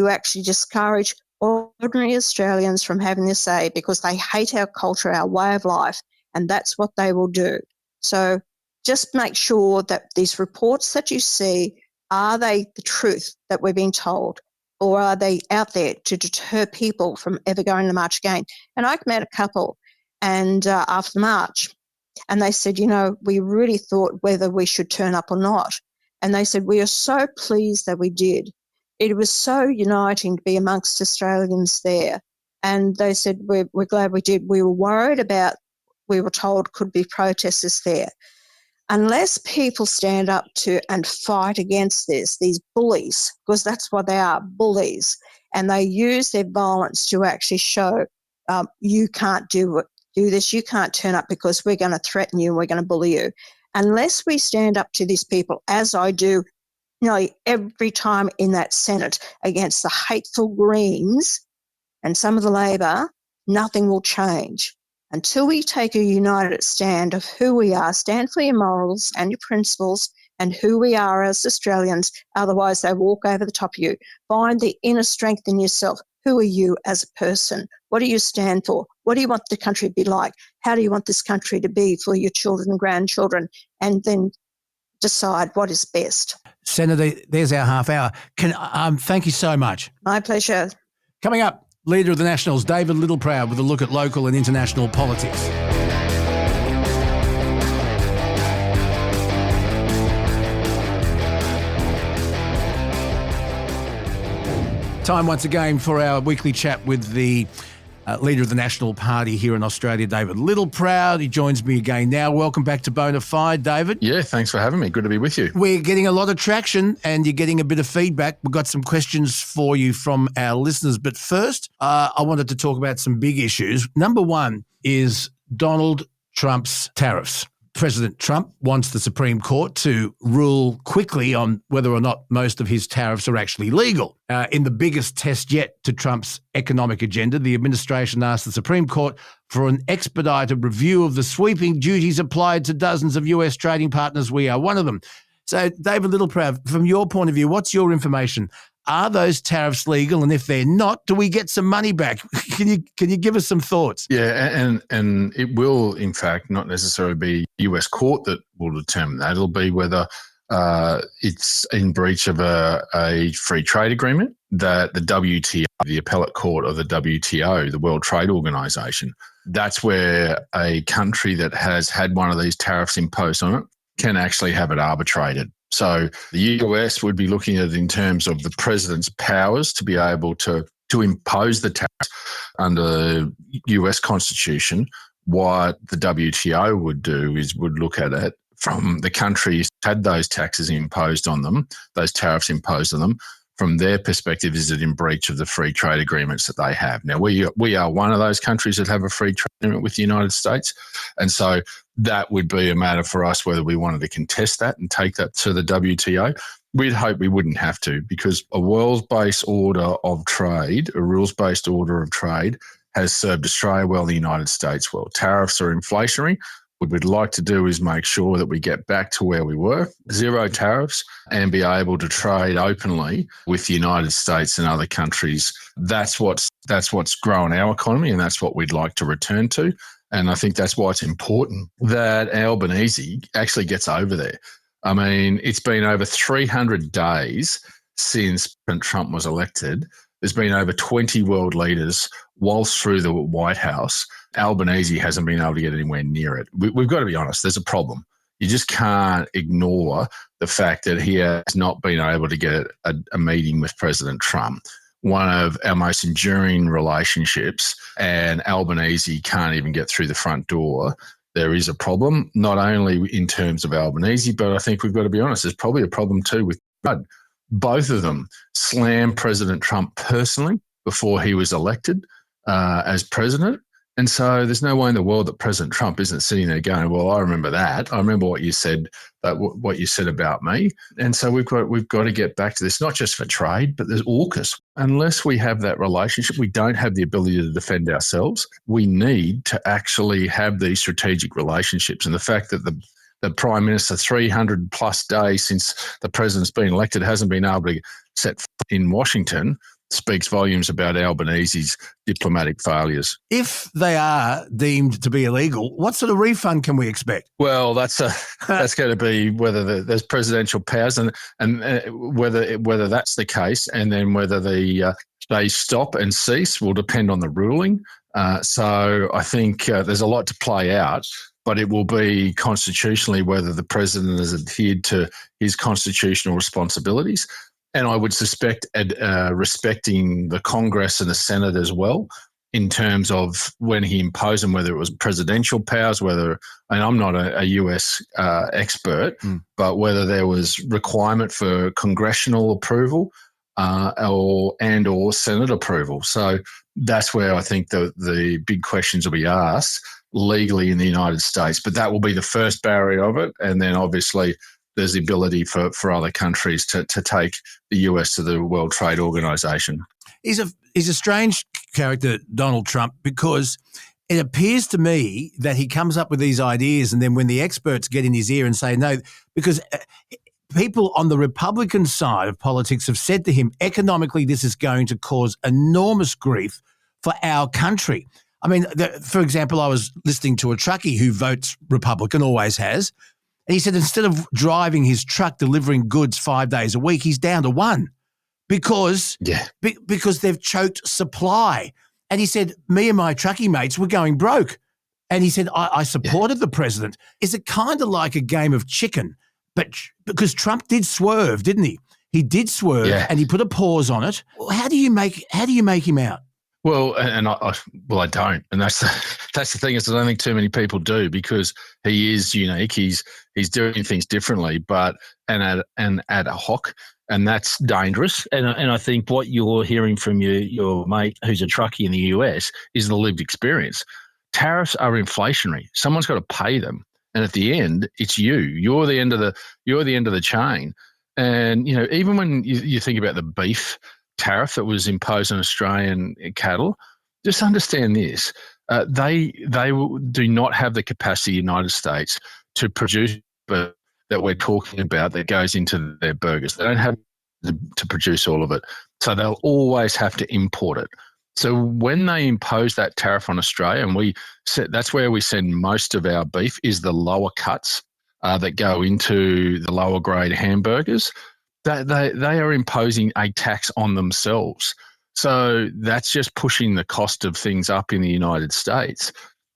actually discourage ordinary Australians from having this say, because they hate our culture, our way of life, and that's what they will do. So just make sure that these reports that you see, are they the truth that we're being told, or are they out there to deter people from ever going to the march again? And I met a couple and after the march, and they said, we really thought whether we should turn up or not. And they said, we are so pleased that we did. It was so uniting to be amongst Australians there. And they said, we're glad we did. We were worried about, we were told, could be protesters there. Unless people stand up to and fight against these bullies, because that's what they are, bullies, and they use their violence to actually show you can't do this, you can't turn up because we're going to threaten you, we're going to bully you. Unless we stand up to these people, as I do nearly every time in that Senate against the hateful Greens and some of the Labor, nothing will change. Until we take a united stand of who we are, stand for your morals and your principles and who we are as Australians, otherwise they walk over the top of you. Find the inner strength in yourself. Who are you as a person? What do you stand for? What do you want the country to be like? How do you want this country to be for your children and grandchildren? And then decide what is best. Senator, there's our half hour. Thank you so much. My pleasure. Coming up, Leader of the Nationals, David Littleproud, with a look at local and international politics. Time once again for our weekly chat with the Leader of the National Party here in Australia, David Littleproud. He joins me again now. Welcome back to Bonafide, David. Yeah, thanks for having me. Good to be with you. We're getting a lot of traction and you're getting a bit of feedback. We've got some questions for you from our listeners. But first, I wanted to talk about some big issues. Number one is Donald Trump's tariffs. President Trump wants the Supreme Court to rule quickly on whether or not most of his tariffs are actually legal. In the biggest test yet to Trump's economic agenda, the administration asked the Supreme Court for an expedited review of the sweeping duties applied to dozens of US trading partners. We are one of them. So, David Littleproud, from your point of view, what's your information? Are those tariffs legal? And if they're not, do we get some money back? Can you give us some thoughts? Yeah, and it will, in fact, not necessarily be US court that will determine that. It'll be whether it's in breach of a free trade agreement that the WTO, the appellate court of the WTO, the World Trade Organization, that's where a country that has had one of these tariffs imposed on it can actually have it arbitrated. So the US would be looking at it in terms of the president's powers to be able to impose the tax under the US Constitution. What the WTO would do is would look at it from the countries had those taxes imposed on them, those tariffs imposed on them. From their perspective, is it in breach of the free trade agreements that they have? Now, we are one of those countries that have a free trade agreement with the United States. And so that would be a matter for us whether we wanted to contest that and take that to the WTO. We'd hope we wouldn't have to, because a world-based order of trade, a rules-based order of trade, has served Australia well, the United States well. Tariffs are inflationary. What we'd like to do is make sure that we get back to where we were, zero tariffs, and be able to trade openly with the United States and other countries. That's what's grown our economy, and that's what we'd like to return to. And I think that's why it's important that Albanese actually gets over there. I mean, it's been over 300 days since President Trump was elected. There's been over 20 world leaders whilst through the White House. Albanese hasn't been able to get anywhere near it. We've got to be honest, there's a problem. You just can't ignore the fact that he has not been able to get a meeting with President Trump, one of our most enduring relationships, and Albanese can't even get through the front door. There is a problem, not only in terms of Albanese, but I think we've got to be honest, there's probably a problem too with Rudd. Both of them slammed President Trump personally before he was elected as president. And so there's no way in the world that President Trump isn't sitting there going, well, I remember that. I remember what you said, what you said about me. And so we've got to get back to this, not just for trade, but there's AUKUS. Unless we have that relationship, we don't have the ability to defend ourselves. We need to actually have these strategic relationships. And the fact that the Prime Minister, 300 plus days since the president's been elected, hasn't been able to set foot in Washington speaks volumes about Albanese's diplomatic failures. If they are deemed to be illegal, what sort of refund can we expect? Well, that's going to be whether there's presidential powers and whether that's the case, and then whether they stop and cease will depend on the ruling. So I think there's a lot to play out, but it will be constitutionally whether the president has adhered to his constitutional responsibilities. And I would suspect respecting the Congress and the Senate as well in terms of when he imposed them, whether it was presidential powers, and I'm not a US expert, but whether there was requirement for congressional approval or Senate approval. So that's where I think the big questions will be asked legally in the United States. But that will be the first barrier of it. And then obviously there's the ability for other countries to take the US to the World Trade Organization. He's a strange character, Donald Trump, because it appears to me that he comes up with these ideas, and then when the experts get in his ear and say no, because people on the Republican side of politics have said to him, economically, this is going to cause enormous grief for our country. I mean, for example, I was listening to a truckie who votes Republican, always has, and he said instead of driving his truck delivering goods 5 days a week, he's down to one because they've choked supply. And he said, me and my truckie mates were going broke. And he said, I supported the president. Is it kind of like a game of chicken? But because Trump did swerve, didn't he? He did swerve and he put a pause on it. How do you make him out? Well, I don't, and that's the thing is I don't think too many people do, because he is unique. He's doing things differently, but and ad hoc, and that's dangerous. And I think what you're hearing from your mate who's a truckie in the US is the lived experience. Tariffs are inflationary. Someone's got to pay them, and at the end, it's you. You're the end of the chain. And even when you think about the beef tariff that was imposed on Australian cattle, just understand this. They do not have the capacity in the United States to produce that we're talking about that goes into their burgers. They don't have to produce all of it. So they'll always have to import it. So when they impose that tariff on Australia, and that's where we send most of our beef, is the lower cuts that go into the lower grade hamburgers. They are imposing a tax on themselves. So that's just pushing the cost of things up in the United States.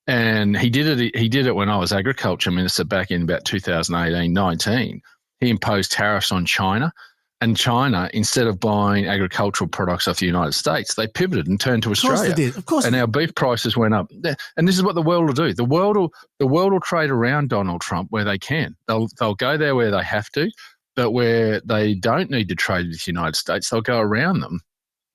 And he did it when I was agriculture minister back in about 2018-19. He imposed tariffs on China. And China, instead of buying agricultural products off the United States, they pivoted and turned to Australia. Of course they did. Of course. And our beef prices went up. And this is what the world will do. The world will trade around Donald Trump where they can. They'll go there where they have to. But where they don't need to trade with the United States, they'll go around them.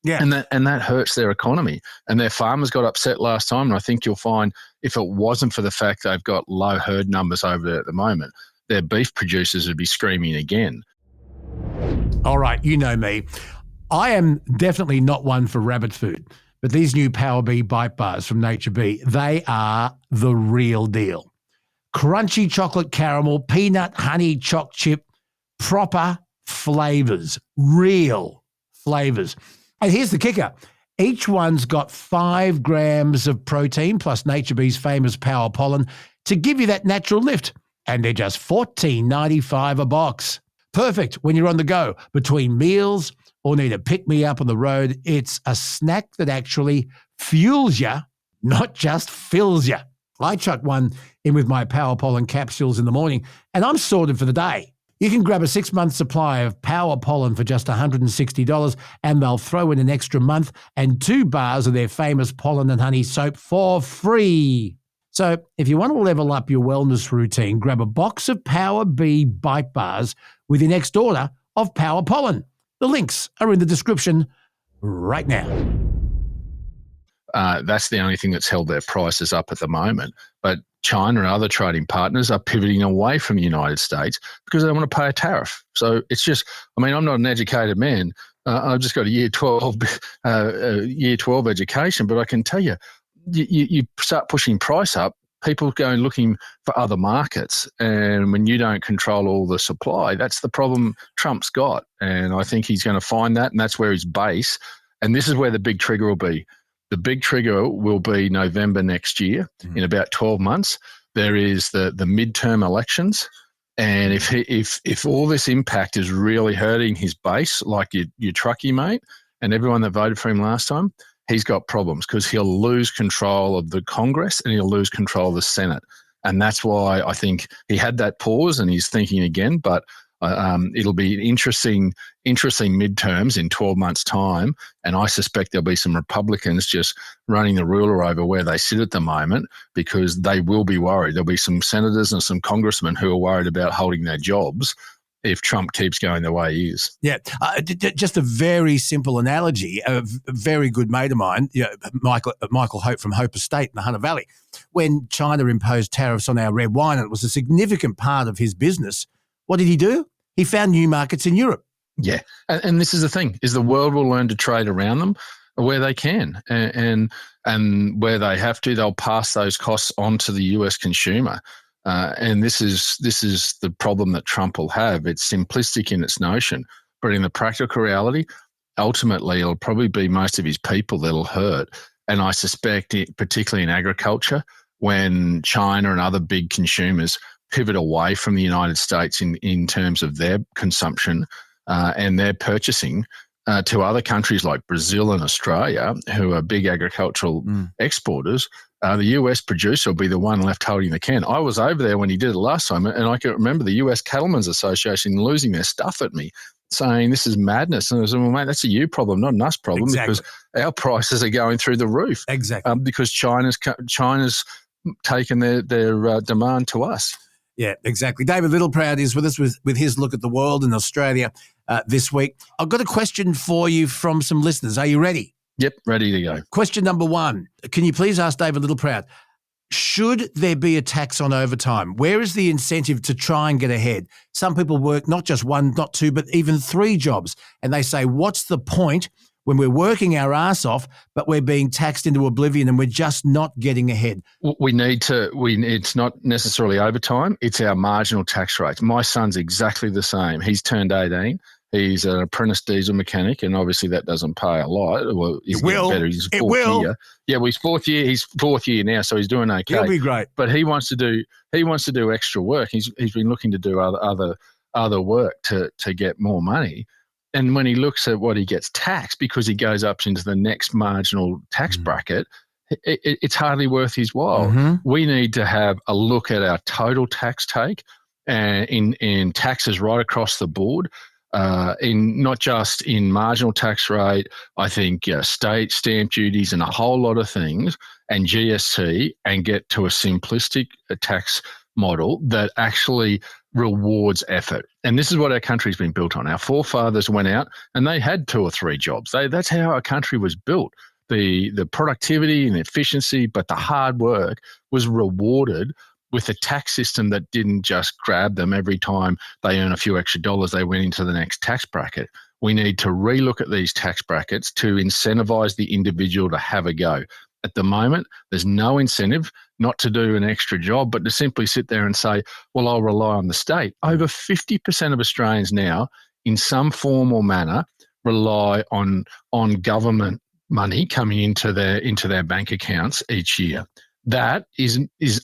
Yeah. And that hurts their economy. And their farmers got upset last time. And I think you'll find if it wasn't for the fact they've got low herd numbers over there at the moment, their beef producers would be screaming again. All right, you know me. I am definitely not one for rabbit food, but these new Power Bee Bite Bars from Nature Bee, they are the real deal. Crunchy chocolate caramel, peanut, honey, choc chip, proper flavours, real flavours. And here's the kicker. Each one's got 5 grams of protein plus Nature Bee's famous Power Pollen to give you that natural lift. And they're just $14.95 a box. Perfect when you're on the go, between meals or need a pick-me-up on the road. It's a snack that actually fuels you, not just fills you. I chuck one in with my Power Pollen capsules in the morning, and I'm sorted for the day. You can grab a 6-month supply of Power Pollen for just $160, and they'll throw in an extra month and 2 bars of their famous pollen and honey soap for free. So if you want to level up your wellness routine, grab a box of Power Bee Bite Bars with your next order of Power Pollen. The links are in the description right now. That's the only thing that's held their prices up at the moment. But China and other trading partners are pivoting away from the United States because they want to pay a tariff. So it's just, I mean, I'm not an educated man. I've just got a year 12 education, but I can tell you, you start pushing price up, people go looking for other markets. And when you don't control all the supply, that's the problem Trump's got. And I think he's going to find that, and that's where his base. And this is where the big trigger will be. The big trigger will be November next year, in about 12 months. There is the midterm elections. And if all this impact is really hurting his base, like your truckie mate and everyone that voted for him last time, he's got problems because he'll lose control of the Congress and he'll lose control of the Senate. And that's why I think he had that pause and he's thinking again. But it'll be interesting midterms in 12 months' time. And I suspect there'll be some Republicans just running the ruler over where they sit at the moment because they will be worried. There'll be some senators and some congressmen who are worried about holding their jobs if Trump keeps going the way he is. Yeah, just a very simple analogy. A very good mate of mine, Michael Hope from Hope Estate in the Hunter Valley, when China imposed tariffs on our red wine, and it was a significant part of his business, what did he do? He found new markets in Europe. Yeah, and this is the thing, is the world will learn to trade around them where they can. And where they have to, they'll pass those costs on to the US consumer. And this is the problem that Trump will have. It's simplistic in its notion, but in the practical reality, ultimately it'll probably be most of his people that'll hurt. And I suspect, particularly in agriculture, when China and other big consumers pivot away from the United States in terms of their consumption and their purchasing to other countries like Brazil and Australia, who are big agricultural exporters, the US producer will be the one left holding the can. I was over there when he did it last time, and I can remember the US Cattlemen's Association losing their stuff at me, saying this is madness. And I said, well, mate, that's a you problem, not an us problem, because our prices are going through the roof. Exactly. Because China's taken their demand to us. Yeah, exactly. David Littleproud is with us with his look at the world and Australia this week. I've got a question for you from some listeners. Are you ready? Yep, ready to go. Question number 1. Can you please ask David Littleproud, should there be a tax on overtime? Where is the incentive to try and get ahead? Some people work not just 1, not 2, but even 3 jobs. And they say, what's the point when we're working our ass off, but we're being taxed into oblivion and we're just not getting ahead? It's not necessarily overtime. It's our marginal tax rates. My son's exactly the same. He's turned 18. He's an apprentice diesel mechanic, and obviously that doesn't pay a lot. Well, it will. Better. He's it will. Year. Yeah, well, he's fourth year now, so he's doing okay. He'll be great. But he wants to do extra work. He's been looking to do other work to get more money. And when he looks at what he gets taxed, because he goes up into the next marginal tax bracket, it's hardly worth his while. Mm-hmm. We need to have a look at our total tax take in taxes right across the board. In not just in marginal tax rate, I think state stamp duties and a whole lot of things, and GST, and get to a simplistic tax model that actually rewards effort. And this is what our country's been built on. Our forefathers went out and they had 2 or 3 jobs. That's how our country was built. The productivity and efficiency, but the hard work was rewarded with a tax system that didn't just grab them every time they earn a few extra dollars, they went into the next tax bracket. We need to relook at these tax brackets to incentivize the individual to have a go. At the moment, there's no incentive not to do an extra job, but to simply sit there and say, well, I'll rely on the state. Over 50% of Australians now, in some form or manner, rely on government money coming into their bank accounts each year. That is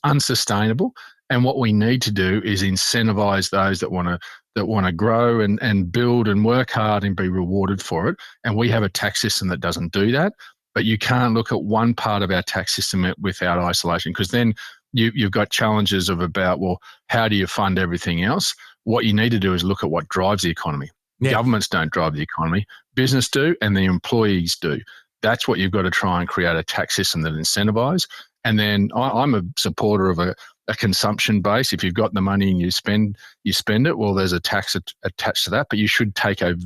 unsustainable. And what we need to do is incentivize those that want to grow and build and work hard and be rewarded for it. And we have a tax system that doesn't do that. But you can't look at one part of our tax system without isolation, because then you've got challenges about, well, how do you fund everything else? What you need to do is look at what drives the economy. Yeah. Governments don't drive the economy. Business do, and the employees do. That's what you've got to try and create a tax system that incentivises. And then I'm a supporter of a consumption base. If you've got the money and you spend it, well, there's a tax attached to that, but you should take a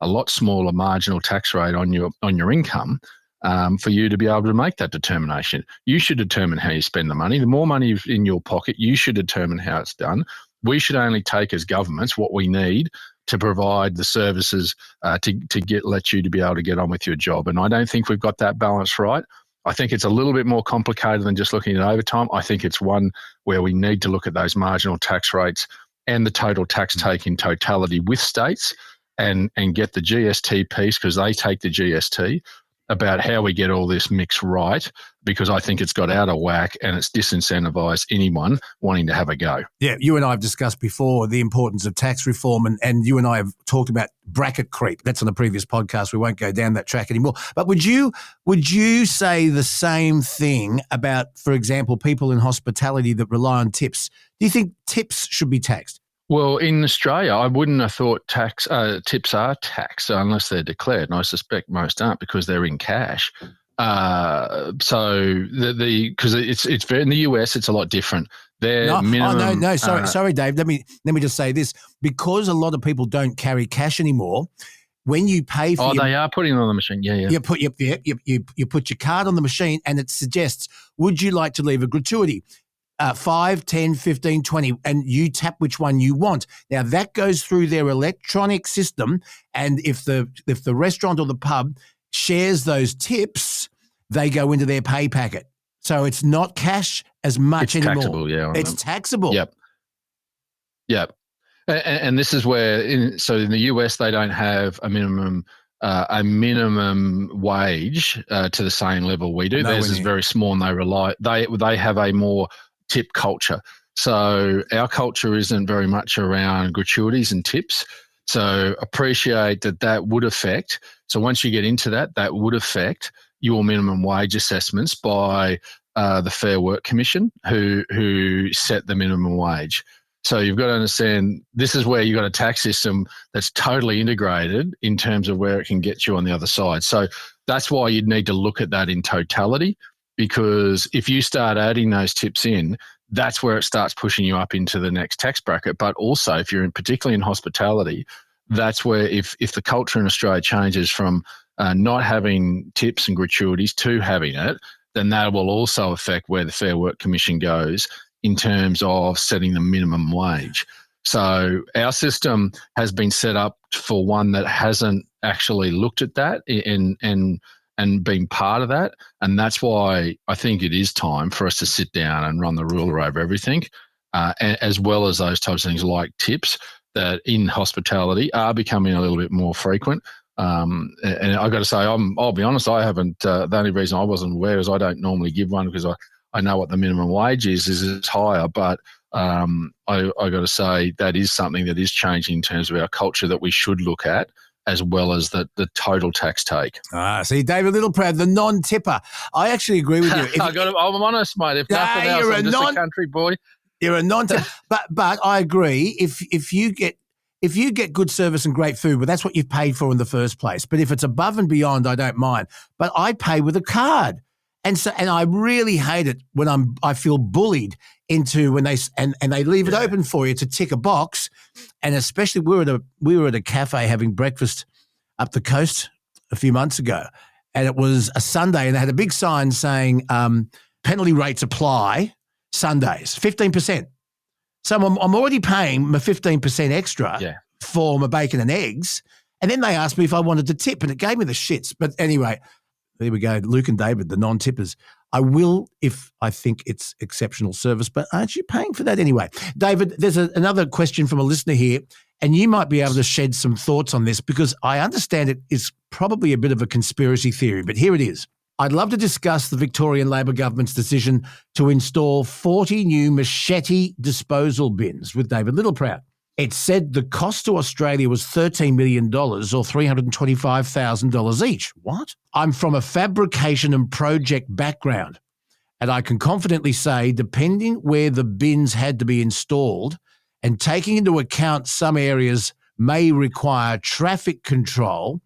lot smaller marginal tax rate on your income for you to be able to make that determination. You should determine how you spend the money. The more money in your pocket, you should determine how it's done. We should only take as governments what we need to provide the services to let you to be able to get on with your job. And I don't think we've got that balance right. I think it's a little bit more complicated than just looking at overtime. I think it's one where we need to look at those marginal tax rates and the total tax take in totality with states and get the GST piece, because they take the GST, about how we get all this mix right, because I think it's got out of whack and it's disincentivised anyone wanting to have a go. Yeah, you and I have discussed before the importance of tax reform, and you and I have talked about bracket creep. That's on a previous podcast. We won't go down that track anymore. But would you say the same thing about, for example, people in hospitality that rely on tips? Do you think tips should be taxed? Well, in Australia, I wouldn't have thought tips are taxed unless they're declared, and I suspect most aren't because they're in cash. So because it's very, in the US, it's a lot different. Sorry, Dave. Let me just say this: because a lot of people don't carry cash anymore. When you pay for, they are putting it on the machine. Yeah. You put your card on the machine, and it suggests, would you like to leave a gratuity? 5, 10, 15, 20, and you tap which one you want. Now, that goes through their electronic system, and if the restaurant or the pub shares those tips, they go into their pay packet. So it's not cash as much anymore. It's taxable, yeah. It's taxable. Yep. And this is where, in the US, they don't have a minimum wage to the same level we do. Theirs is very small, and they have a more tip culture. So our culture isn't very much around gratuities and tips. So appreciate that would affect. So once you get into that would affect your minimum wage assessments by the Fair Work Commission, who set the minimum wage. So you've got to understand, this is where you've got a tax system that's totally integrated in terms of where it can get you on the other side. So that's why you'd need to look at that in totality. Because if you start adding those tips in, that's where it starts pushing you up into the next tax bracket. But also, if you're particularly in hospitality, that's where if the culture in Australia changes from not having tips and gratuities to having it, then that will also affect where the Fair Work Commission goes in terms of setting the minimum wage. So our system has been set up for one that hasn't actually looked at that and being part of that. And that's why I think it is time for us to sit down and run the ruler over everything, as well as those types of things like tips that in hospitality are becoming a little bit more frequent. And I've got to say, I'll be honest, I haven't, the only reason I wasn't aware is I don't normally give one because I know what the minimum wage is it's higher, but I got to say that is something that is changing in terms of our culture that we should look at, as well as the total tax take. See, David Littleproud, the non-tipper. I actually agree with you. I'm honest, mate. If nothing else, I'm just a country boy. You're a non-tipper. but I agree. If you get good service and great food, well, that's what you've paid for in the first place. But if it's above and beyond, I don't mind. But I pay with a card. And I really hate it when I feel bullied into when they leave it open for you to tick a box, and especially we were at a cafe having breakfast up the coast a few months ago, and it was a Sunday, and they had a big sign saying penalty rates apply Sundays, 15%. So I'm already paying my 15% extra for my bacon and eggs, and then they asked me if I wanted to tip, and it gave me the shits. But anyway. There we go, Luke and David, the non-tippers. I will if I think it's exceptional service, but aren't you paying for that anyway? David, there's another question from a listener here, And you might be able to shed some thoughts on this because I understand it is probably a bit of a conspiracy theory, but here it is. I'd love to discuss the Victorian Labor government's decision to install 40 new machete disposal bins with David Littleproud. It said the cost to Australia was $13 million or $325,000 each. What? I'm from a fabrication and project background, and I can confidently say, depending where the bins had to be installed and taking into account some areas may require traffic control,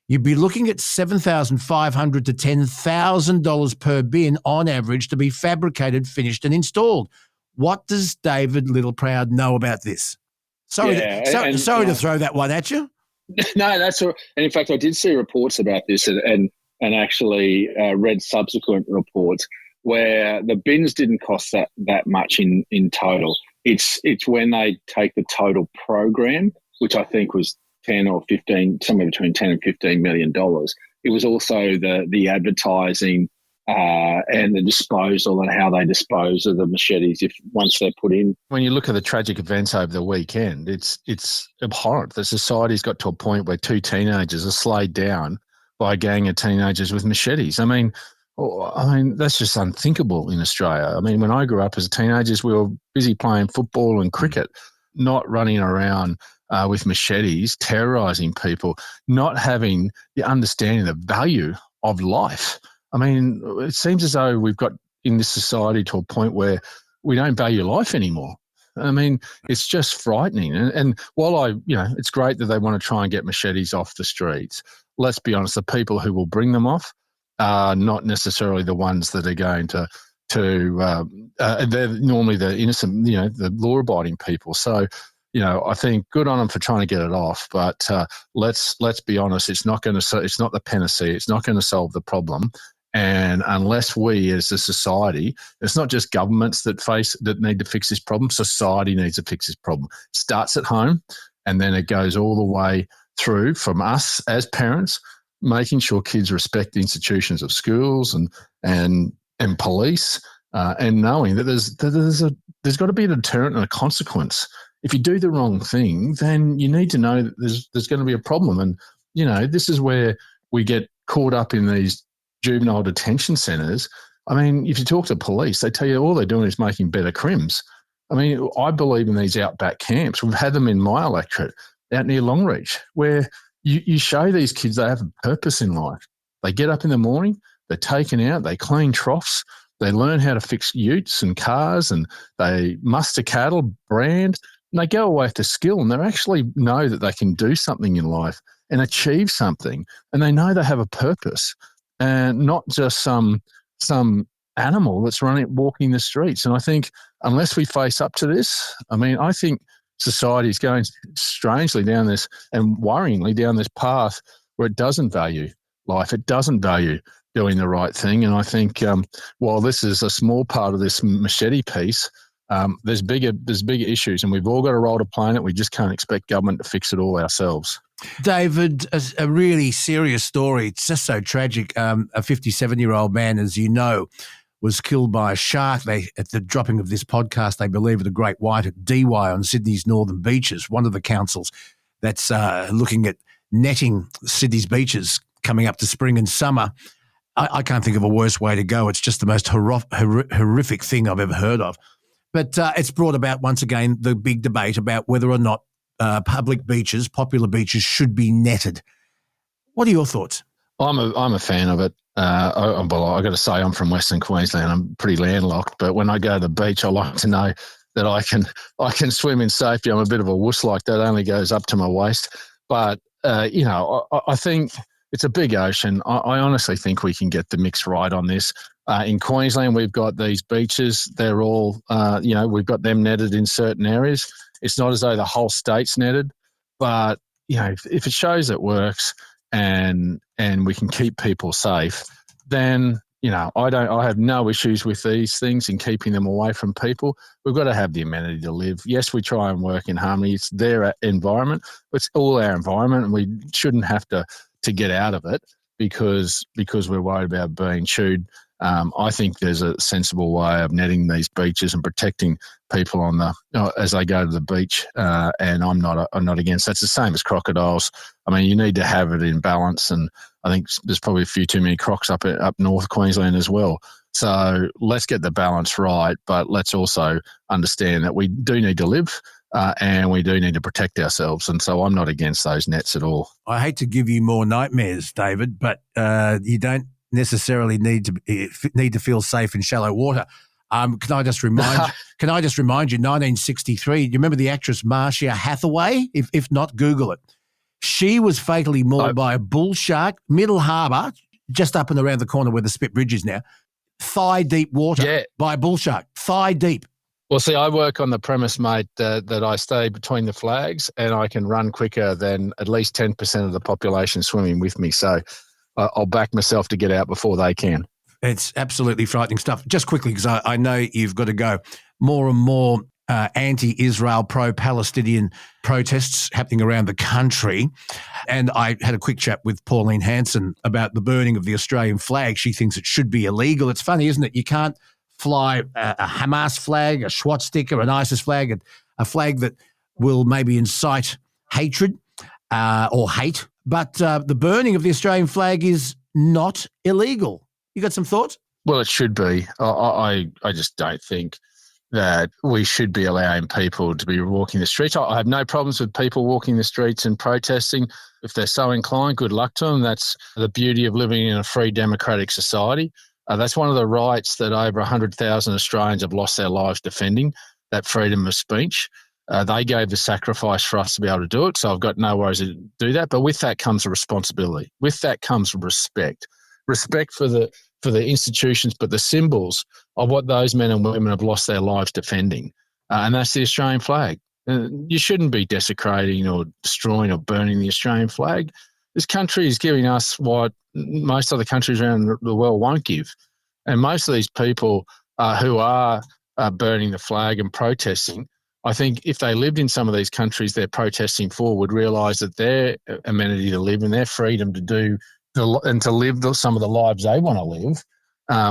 you'd be looking at $7,500 to $10,000 per bin on average to be fabricated, finished and installed. What does David Littleproud know about this? Sorry to throw that one at you. No, that's all. And in fact, I did see reports about this and actually read subsequent reports where the bins didn't cost that much in total. It's when they take the total program, which I think was 10 or 15, somewhere between 10 and $15 million. It was also the advertising and the disposal and how they dispose of the machetes once they're put in. When you look at the tragic events over the weekend, it's abhorrent. The society's got to a point where 2 teenagers are slayed down by a gang of teenagers with machetes. I mean, that's just unthinkable in Australia. I mean, when I grew up as teenagers, we were busy playing football and cricket, not running around with machetes, terrorising people, not having the understanding the value of life. I mean, it seems as though we've got in this society to a point where we don't value life anymore. I mean, it's just frightening. And while it's great that they want to try and get machetes off the streets, let's be honest, the people who will bring them off are not necessarily the ones that are going to they're normally the innocent, the law-abiding people. So, I think good on them for trying to get it off, but let's be honest, it's not the panacea. It's not going to solve the problem. And unless we as a society, it's not just governments that need to fix this problem, society needs to fix this problem. It starts at home and then it goes all the way through from us as parents, making sure kids respect the institutions of schools and police, and knowing that there's got to be a deterrent and a consequence. If you do the wrong thing, then you need to know that there's going to be a problem. And, this is where we get caught up in these juvenile detention centres. I mean, if you talk to police, they tell you all they're doing is making better crims. I mean, I believe in these outback camps. We've had them in my electorate out near Longreach, where you show these kids they have a purpose in life. They get up in the morning, they're taken out, they clean troughs, they learn how to fix utes and cars, and they muster cattle, brand, and they go away with the skill, and they actually know that they can do something in life and achieve something, and they know they have a purpose and not just some animal that's walking the streets. And I think unless we face up to this, I think society is going strangely down this and worryingly down this path where it doesn't value life. It doesn't value doing the right thing. And I think while this is a small part of this machete piece, there's bigger issues, and we've all got a role to play in it. We just can't expect government to fix it all ourselves. David, a really serious story. It's just so tragic. A 57-year-old man, as you know, was killed by a shark. At the dropping of this podcast, they believe the great white at Dee Why on Sydney's northern beaches, one of the councils that's looking at netting Sydney's beaches coming up to spring and summer. I can't think of a worse way to go. It's just the most horrific thing I've ever heard of. But it's brought about, once again, the big debate about whether or not public beaches, popular beaches, should be netted. What are your thoughts? I'm a fan of it. I got to say, I'm from Western Queensland. I'm pretty landlocked, but when I go to the beach, I like to know that I can swim in safety. I'm a bit of a wuss like that. Only goes up to my waist. But I think it's a big ocean. I honestly think we can get the mix right on this. In Queensland, we've got these beaches. They're all, we've got them netted in certain areas. It's not as though the whole state's netted, but if it shows it works and we can keep people safe, then I have no issues with these things and keeping them away from people. We've got to have the amenity to live. Yes, we try and work in harmony. It's their environment. It's all our environment, and we shouldn't have to get out of it because we're worried about being chewed I think there's a sensible way of netting these beaches and protecting people on as they go to the beach. And I'm not against. That's the same as crocodiles. I mean, you need to have it in balance, and I think there's probably a few too many crocs up north Queensland as well. So let's get the balance right, but let's also understand that we do need to live and we do need to protect ourselves. And so I'm not against those nets at all. I hate to give you more nightmares, David, but you don't necessarily need to feel safe in shallow water. Can I just remind you, 1963, do you remember the actress Marcia Hathaway? If not, Google it. She was fatally mauled by a bull shark, Middle Harbour, just up and around the corner where the Spit Bridge is now, thigh-deep water by a bull shark, thigh-deep. Well, see, I work on the premise, mate, that I stay between the flags and I can run quicker than at least 10% of the population swimming with me. So I'll back myself to get out before they can. It's absolutely frightening stuff. Just quickly, because I know you've got to go, more and more anti-Israel, pro-Palestinian protests happening around the country. And I had a quick chat with Pauline Hanson about the burning of the Australian flag. She thinks it should be illegal. It's funny, isn't it? You can't fly a Hamas flag, a swastika, an ISIS flag, a flag that will maybe incite hatred or hate. But the burning of the Australian flag is not illegal. You got some thoughts? Well, it should be. I just don't think that we should be allowing people to be walking the streets. I have no problems with people walking the streets and protesting. If they're so inclined, good luck to them. That's the beauty of living in a free democratic society. That's one of the rights that over 100,000 Australians have lost their lives defending, that freedom of speech. They gave the sacrifice for us to be able to do it, so I've got no worries to do that. But with that comes a responsibility. With that comes respect. Respect for the institutions, but the symbols of what those men and women have lost their lives defending. And that's the Australian flag. You shouldn't be desecrating or destroying or burning the Australian flag. This country is giving us what most other countries around the world won't give. And most of these people who are burning the flag and protesting, I think if they lived in some of these countries they're protesting for, would realise that their amenity to live and their freedom to do and to live some of the lives they want to live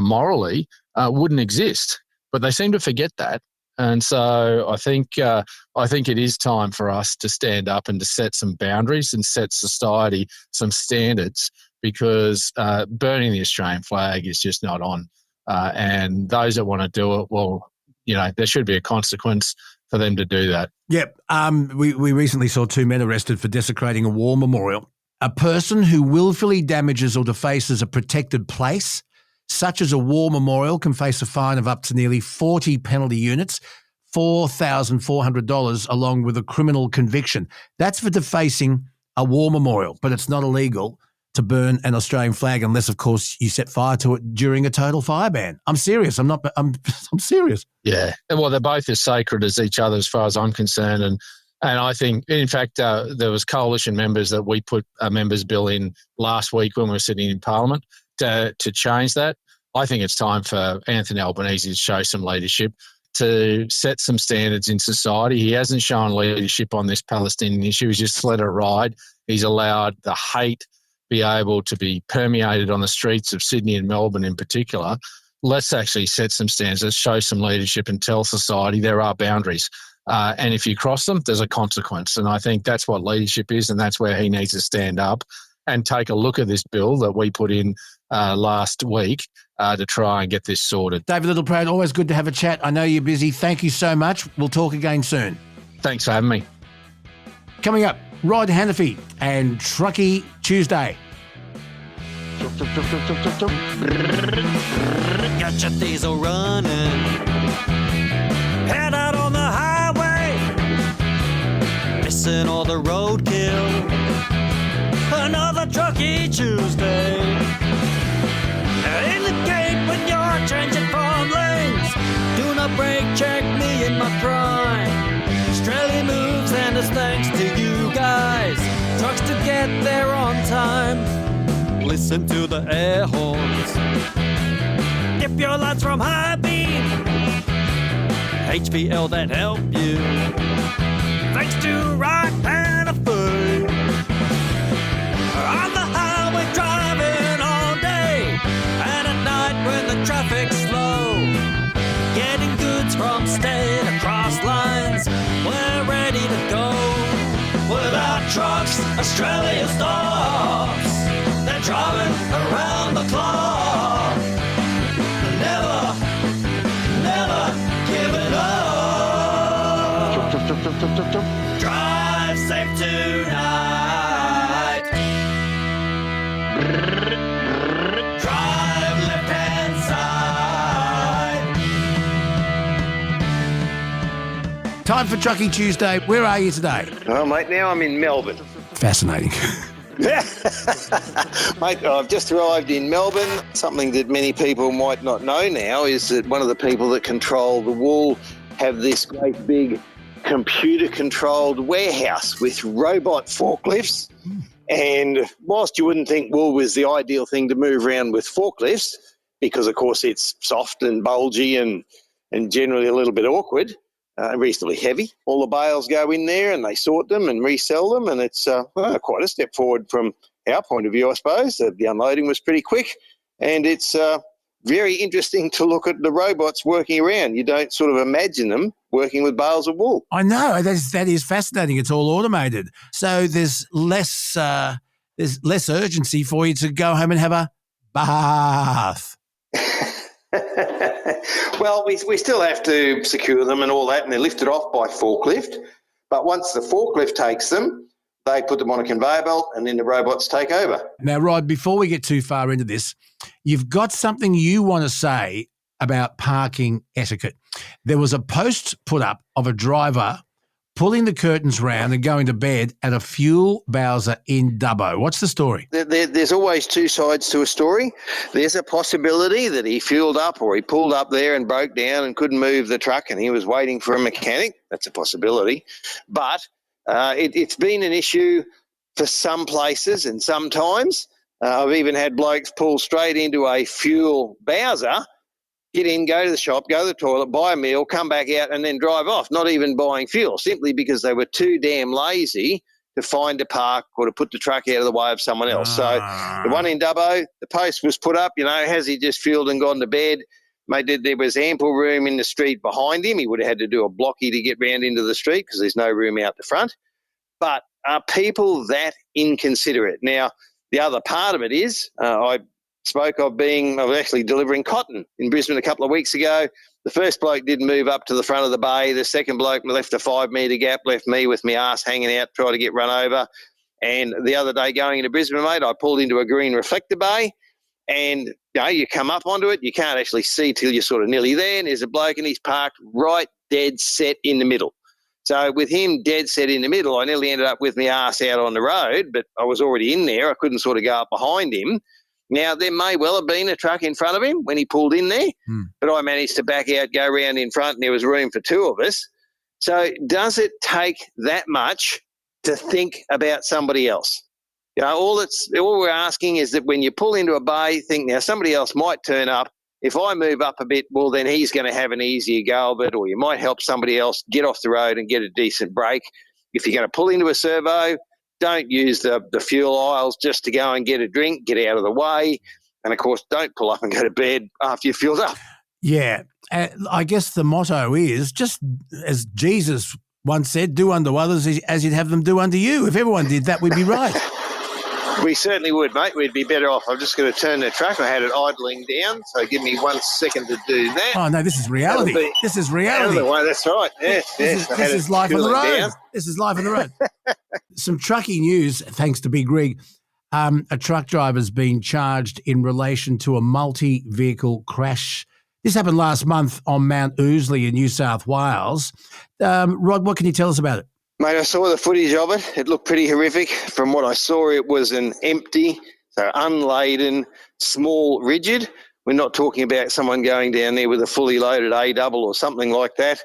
morally wouldn't exist. But they seem to forget that. And so I think it is time for us to stand up and to set some boundaries and set society some standards, because burning the Australian flag is just not on. And those that want to do it, well, there should be a consequence for them to do that. Yep. We recently saw 2 men arrested for desecrating a war memorial. A person who willfully damages or defaces a protected place, such as a war memorial, can face a fine of up to nearly 40 penalty units, $4,400, along with a criminal conviction. That's for defacing a war memorial, but it's not illegal to burn an Australian flag unless, of course, you set fire to it during a total fire ban. I'm serious. I'm serious. Yeah. Well, they're both as sacred as each other as far as I'm concerned. And I think, in fact, there was coalition members that we put a members' bill in last week when we were sitting in Parliament to change that. I think it's time for Anthony Albanese to show some leadership, to set some standards in society. He hasn't shown leadership on this Palestinian issue. He's just let it ride. He's allowed the hate be able to be permeated on the streets of Sydney and Melbourne in particular. Let's actually set some standards. Let's show some leadership and tell society there are boundaries. And if you cross them, there's a consequence. And I think that's what leadership is, and that's where he needs to stand up and take a look at this bill that we put in last week to try and get this sorted. David Littleproud, always good to have a chat. I know you're busy. Thank you so much. We'll talk again soon. Thanks for having me. Coming up, Rod Hannafy and Truckee Tuesday. Got your diesel running. Head out on the highway. Missing all the roadkill. Another Truckee Tuesday. Indicate when you're changing from lanes. Do not brake check me in my prime. Australia moves and it's thanks to you guys. Trucks to get there on time. Listen to the air horns. Dip your lights from high beam. HPL that help you. Thanks to Rock and a Food. On the highway driving all day. And at night when the trucks, Australia stops. They're driving around the clock. Never, never giving up. Drive safe tonight. Drive left-hand side. Time for Trucking Tuesday. Where are you today? Oh, mate, now I'm in Melbourne. Fascinating. Mate, I've just arrived in Melbourne. Something that many people might not know now is that one of the people that control the wool have this great big computer-controlled warehouse with robot forklifts. And whilst you wouldn't think wool was the ideal thing to move around with forklifts, because, of course, it's soft and bulgy and generally a little bit awkward, reasonably heavy. All the bales go in there and they sort them and resell them, and it's quite a step forward from our point of view, I suppose. The unloading was pretty quick, and it's very interesting to look at the robots working around. You don't sort of imagine them working with bales of wool. I know, that is fascinating. It's all automated. So there's less urgency for you to go home and have a bath. Well, we still have to secure them and all that, and they're lifted off by forklift. But once the forklift takes them, they put them on a conveyor belt and then the robots take over. Now, Rod, before we get too far into this, you've got something you want to say about parking etiquette. There was a post put up of a driver pulling the curtains round and going to bed at a fuel bowser in Dubbo. What's the story? There's always two sides to a story. There's a possibility that he fueled up or he pulled up there and broke down and couldn't move the truck and he was waiting for a mechanic. That's a possibility. But it's been an issue for some places and sometimes. I've even had blokes pull straight into a fuel bowser, get in, go to the shop, go to the toilet, buy a meal, come back out and then drive off, not even buying fuel, simply because they were too damn lazy to find a park or to put the truck out of the way of someone else. So the one in Dubbo, the post was put up, has he just fueled and gone to bed? Mate, there was ample room in the street behind him. He would have had to do a blocky to get round into the street because there's no room out the front. But are people that inconsiderate? Now, the other part of it is I spoke of actually delivering cotton in Brisbane a couple of weeks ago. The first bloke didn't move up to the front of the bay. The second bloke left a 5 metre gap, left me with my arse hanging out, trying to get run over. And the other day going into Brisbane, mate, I pulled into a green reflector bay and you come up onto it, you can't actually see till you're sort of nearly there, and there's a bloke and he's parked right dead set in the middle. So with him dead set in the middle, I nearly ended up with my arse out on the road, but I was already in there. I couldn't sort of go up behind him. Now, there may well have been a truck in front of him when he pulled in there, but I managed to back out, go around in front, and there was room for two of us. So does it take that much to think about somebody else? All we're asking is that when you pull into a bay, think, now somebody else might turn up. If I move up a bit, well, then he's going to have an easier go of it, or you might help somebody else get off the road and get a decent break. If you're going to pull into a servo, don't use the fuel aisles just to go and get a drink, get out of the way. And, of course, don't pull up and go to bed after you've filled up. Yeah. I guess the motto is just as Jesus once said, do unto others as you'd have them do unto you. If everyone did that, we'd be right. We certainly would, mate. We'd be better off. I'm just going to turn the truck. I had it idling down, so give me 1 second to do that. Oh, no, this is reality. This is reality. That's right. Yes. This is life on the road. This is life on the road. Some trucking news, thanks to Big Rig. A truck driver's been charged in relation to a multi-vehicle crash. This happened last month on Mount Ousley in New South Wales. Rod, what can you tell us about it? Mate, I saw the footage of it. It looked pretty horrific. From what I saw, it was an empty, so unladen, small rigid. We're not talking about someone going down there with a fully loaded A-double or something like that.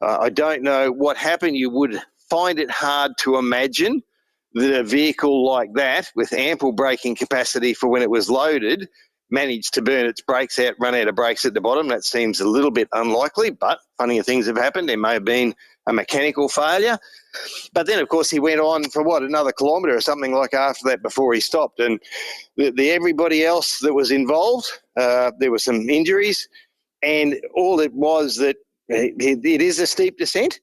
I don't know what happened. You would find it hard to imagine that a vehicle like that, with ample braking capacity for when it was loaded, managed to burn its brakes out, run out of brakes at the bottom. That seems a little bit unlikely, but funnier things have happened. There may have been a mechanical failure. But then, of course, he went on for, another kilometre or something like after that before he stopped. And everybody else that was involved, there were some injuries, and all it was that it is a steep descent.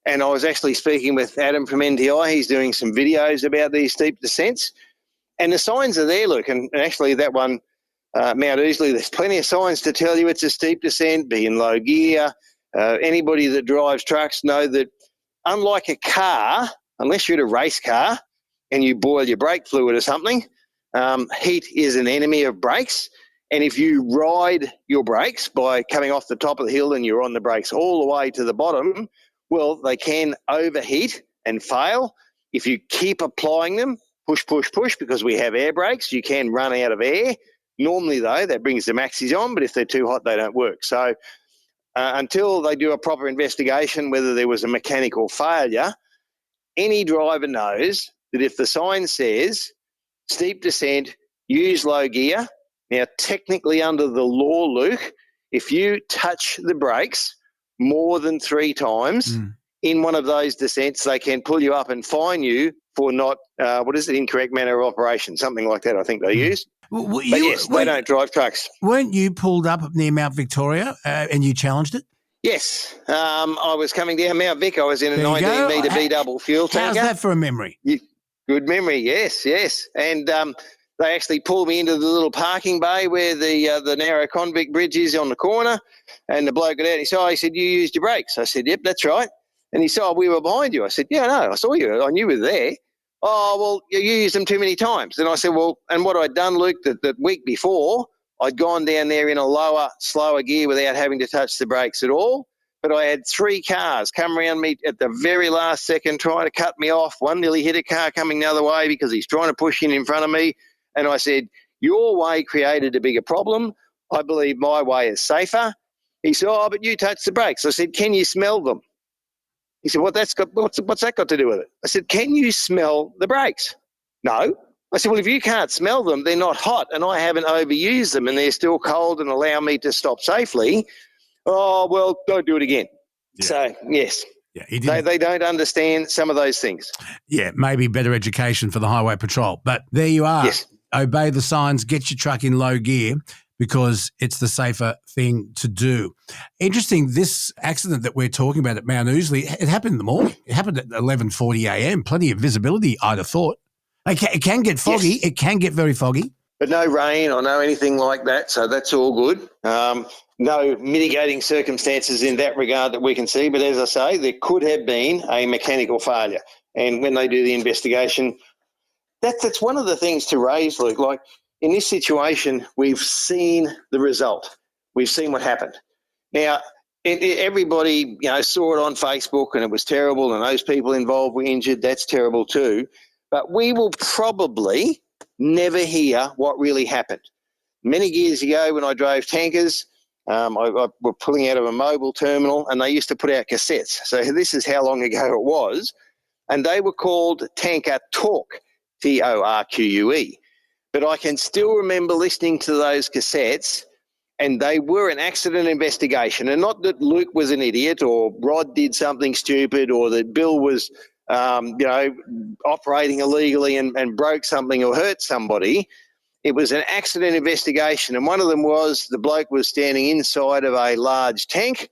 And I was actually speaking with Adam from NTI. He's doing some videos about these steep descents. And the signs are there, Luke. And actually that one, Mount Ousley, there's plenty of signs to tell you it's a steep descent, be in low gear. Anybody that drives trucks know that unlike a car, unless you're in a race car and you boil your brake fluid or something, heat is an enemy of brakes. And if you ride your brakes by coming off the top of the hill and you're on the brakes all the way to the bottom, well, they can overheat and fail. If you keep applying them, push, push, push, because we have air brakes, you can run out of air. Normally, though, that brings the maxis on, but if they're too hot, they don't work. So until they do a proper investigation, whether there was a mechanical failure, any driver knows that if the sign says steep descent, use low gear. Now, technically under the law, Luke, if you touch the brakes more than 3 times in one of those descents, they can pull you up and fine you for not, incorrect manner of operation, something like that I think they use. But yes, they don't drive trucks. Weren't you pulled up near Mount Victoria and you challenged it? Yes. I was coming down Mount Vic. I was in a 19-metre B-double fuel tanker. How's that for a memory? Good memory, yes. And they actually pulled me into the little parking bay where the narrow convict bridge is on the corner, and the bloke got out and he said, you used your brakes. I said, yep, that's right. And he said, we were behind you. I said, yeah, no, I saw you. I knew you were there. Oh, well, you used them too many times. And I said, well, and what I'd done, Luke, that week before, I'd gone down there in a lower, slower gear without having to touch the brakes at all. But I had 3 cars come around me at the very last second trying to cut me off. One nearly hit a car coming the other way because he's trying to push in front of me. And I said, your way created a bigger problem. I believe my way is safer. He said, oh, but you touched the brakes. I said, can you smell them? He said, what's that got to do with it? I said, can you smell the brakes? No. I said, well, if you can't smell them, they're not hot and I haven't overused them and they're still cold and allow me to stop safely. Oh, well, don't do it again. Yeah. So, yes. Yeah, they don't understand some of those things. Yeah, maybe better education for the Highway Patrol. But there you are. Yes. Obey the signs, get your truck in low gear because it's the safer thing to do. Interesting, this accident that we're talking about at Mount Ousley, it happened in the morning. It happened at 11:40 a.m. Plenty of visibility, I'd have thought. It can get foggy. Yes. It can get very foggy. But no rain or no anything like that, so that's all good. No mitigating circumstances in that regard that we can see. But as I say, there could have been a mechanical failure. And when they do the investigation, that's one of the things to raise, Luke. Like in this situation, we've seen the result. We've seen what happened. Now, everybody saw it on Facebook and it was terrible and those people involved were injured. That's terrible too. But we will probably never hear what really happened. Many years ago when I drove tankers, I were pulling out of a mobile terminal and they used to put out cassettes. So this is how long ago it was. And they were called Tanker Talk, Torque. But I can still remember listening to those cassettes and they were an accident investigation. And not that Luke was an idiot or Rod did something stupid or that Bill was operating illegally and broke something or hurt somebody. It was an accident investigation, and one of them was the bloke was standing inside of a large tank,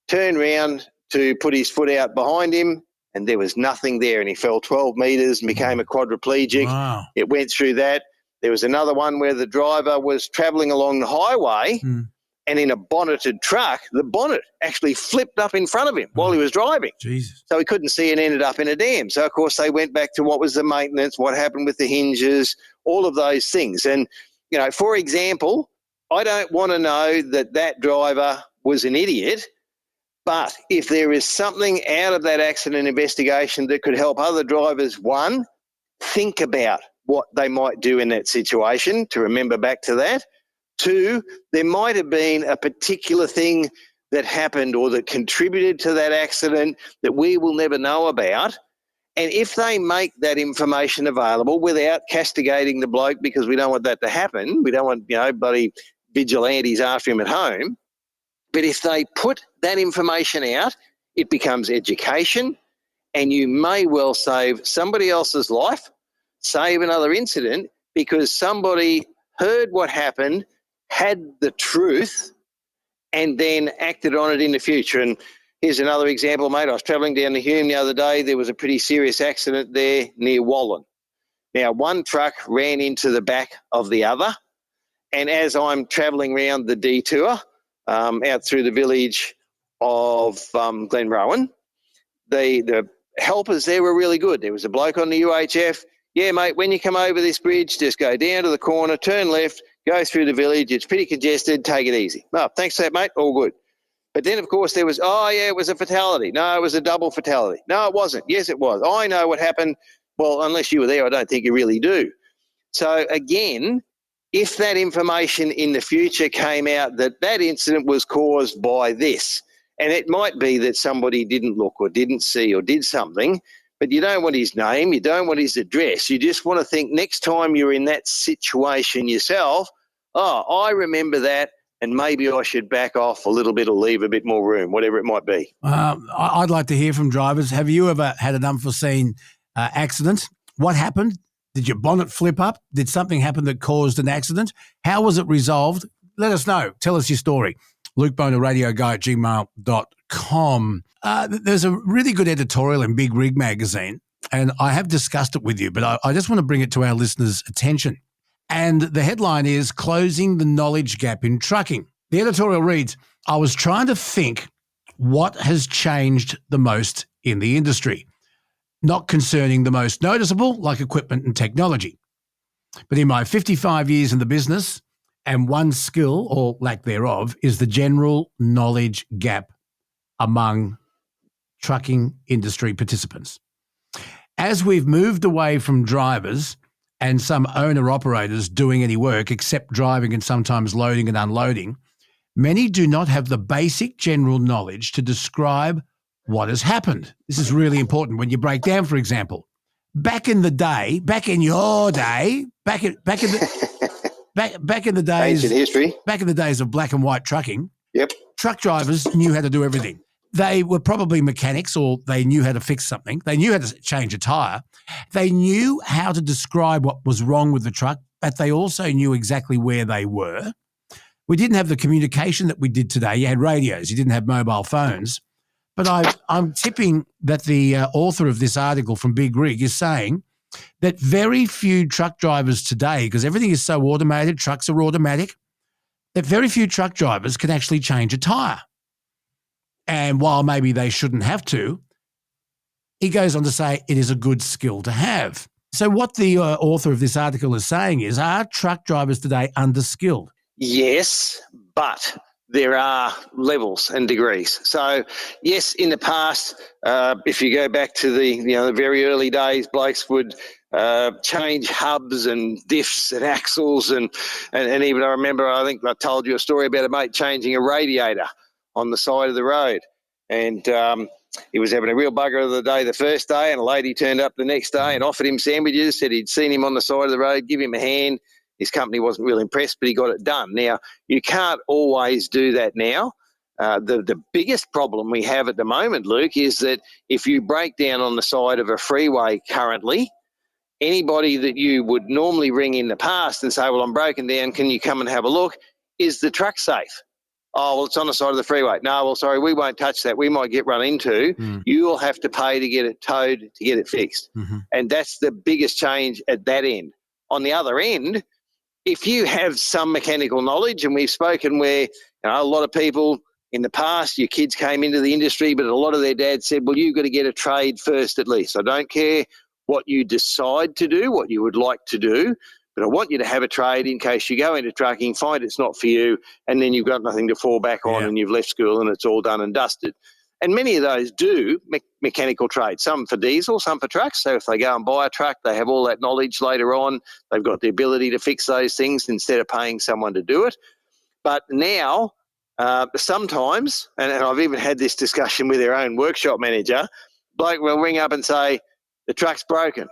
turned round to put his foot out behind him, and there was nothing there, and he fell 12 metres and became a quadriplegic. Wow. It went through that. There was another one where the driver was travelling along the highway and in a bonneted truck, the bonnet actually flipped up in front of him while he was driving. Jesus. So he couldn't see and ended up in a dam. So, of course, they went back to what was the maintenance, what happened with the hinges, all of those things. And, for example, I don't want to know that driver was an idiot, but if there is something out of that accident investigation that could help other drivers, one, think about what they might do in that situation to remember back to that. 2, there might have been a particular thing that happened or that contributed to that accident that we will never know about. And if they make that information available without castigating the bloke, because we don't want that to happen, we don't want, bloody vigilantes after him at home. But if they put that information out, it becomes education and you may well save somebody else's life, save another incident because somebody heard what happened, had the truth, and then acted on it in the future. And, Here's another example, mate. I was travelling down to Hume the other day. There was a pretty serious accident there near Wallen. Now, one truck ran into the back of the other, and as I'm travelling around the detour out through the village of Glenrowan, the helpers there were really good. There was a bloke on the UHF. Yeah, mate, when you come over this bridge, just go down to the corner, turn left, go through the village. It's pretty congested. Take it easy. Oh, thanks for that, mate. All good. But then, of course, there was, it was a fatality. No, it was a double fatality. No, it wasn't. Yes, it was. I know what happened. Well, unless you were there, I don't think you really do. So, again, if that information in the future came out that that incident was caused by this, and it might be that somebody didn't look or didn't see or did something, but you don't want his name, you don't want his address. You just want to think next time you're in that situation yourself, I remember that, and maybe I should back off a little bit or leave a bit more room, whatever it might be. I'd like to hear from drivers. Have you ever had an unforeseen accident? What happened? Did your bonnet flip up? Did something happen that caused an accident? How was it resolved? Let us know. Tell us your story. LukeBonerRadioGuy@gmail.com. There's a really good editorial in Big Rig magazine, and I have discussed it with you, but I just want to bring it to our listeners' attention. And the headline is Closing the Knowledge Gap in Trucking. The editorial reads, I was trying to think what has changed the most in the industry, not concerning the most noticeable, like equipment and technology. But in my 55 years in the business, and one skill, or lack thereof, is the general knowledge gap among trucking industry participants. As we've moved away from drivers and some owner-operators doing any work except driving and sometimes loading and unloading, many do not have the basic general knowledge to describe what has happened. This is really important when you break down, for example. Back in your day, back in the days, ancient history. Back in the days of black and white trucking, Yep. Truck drivers knew how to do everything. They were probably mechanics, or they knew how to fix something. They knew how to change a tire. They knew how to describe what was wrong with the truck, but they also knew exactly where they were. We didn't have the communication that we did today. You had radios. You didn't have mobile phones. But I'm tipping that the author of this article from Big Rig is saying that very few truck drivers today, because everything is so automated, trucks are automatic, that very few truck drivers can actually change a tire. And while maybe they shouldn't have to, he goes on to say it is a good skill to have. So what the author of this article is saying is, are truck drivers today underskilled? Yes, but there are levels and degrees. So, yes, in the past, if you go back to the very early days, blokes would change hubs and diffs and axles and even I remember, I think I told you a story about a mate changing a radiator on the side of the road. And he was having a real bugger of the day the first day, and a lady turned up the next day and offered him sandwiches, said he'd seen him on the side of the road, give him a hand. His company wasn't real impressed, but he got it done. Now, you can't always do that now. The biggest problem we have at the moment, Luke, is that if you break down on the side of a freeway currently, anybody that you would normally ring in the past and say, well, I'm broken down, can you come and have a look? Is the truck safe? Oh, well, it's on the side of the freeway. No, well, sorry, we won't touch that. We might get run into. You'll have to pay to get it towed, to get it fixed. Mm-hmm. And that's the biggest change at that end. On the other end, if you have some mechanical knowledge, and we've spoken where a lot of people in the past, your kids came into the industry, but a lot of their dads said, well, you've got to get a trade first at least. I don't care what you decide to do, what you would like to do, but I want you to have a trade in case you go into trucking, find it's not for you, and then you've got nothing to fall back on and you've left school and it's all done and dusted. And many of those do mechanical trades, some for diesel, some for trucks. So if they go and buy a truck, they have all that knowledge later on. They've got the ability to fix those things instead of paying someone to do it. But now, sometimes, and I've even had this discussion with their own workshop manager, bloke will ring up and say, the truck's broken.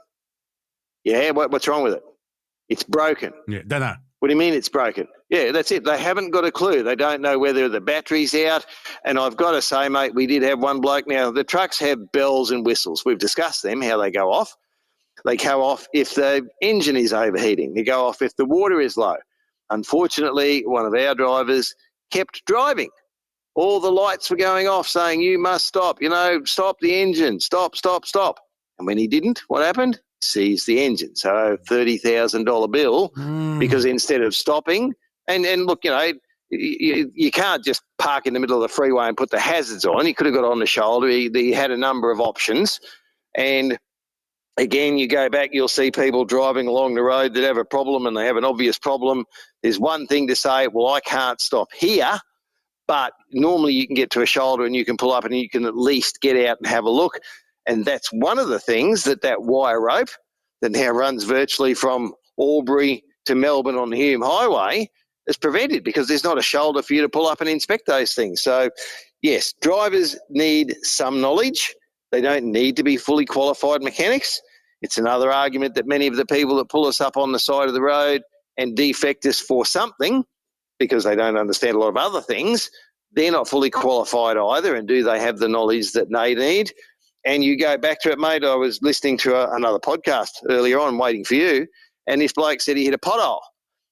Yeah, what's wrong with it? It's broken. Yeah, don't know. What do you mean it's broken? Yeah, that's it. They haven't got a clue. They don't know whether the battery's out. And I've got to say, mate, we did have one bloke. Now, the trucks have bells and whistles. We've discussed them, how they go off. They go off if the engine is overheating. They go off if the water is low. Unfortunately, one of our drivers kept driving. All the lights were going off saying, you must stop, stop the engine, stop. And when he didn't, what happened? Seized the engine. So $30,000 bill because instead of stopping, and look, you can't just park in the middle of the freeway and put the hazards on. He could have got on the shoulder. He had a number of options. And again, you go back, you'll see people driving along the road that have a problem and they have an obvious problem. There's one thing to say, well, I can't stop here, but normally you can get to a shoulder and you can pull up and you can at least get out and have a look. And that's one of the things that wire rope that now runs virtually from Albury to Melbourne on the Hume Highway is prevented because there's not a shoulder for you to pull up and inspect those things. So, yes, drivers need some knowledge. They don't need to be fully qualified mechanics. It's another argument that many of the people that pull us up on the side of the road and defect us for something because they don't understand a lot of other things, they're not fully qualified either, and do they have the knowledge that they need? And you go back to it, mate, I was listening to another podcast earlier on, waiting for you, and this bloke said he hit a pothole.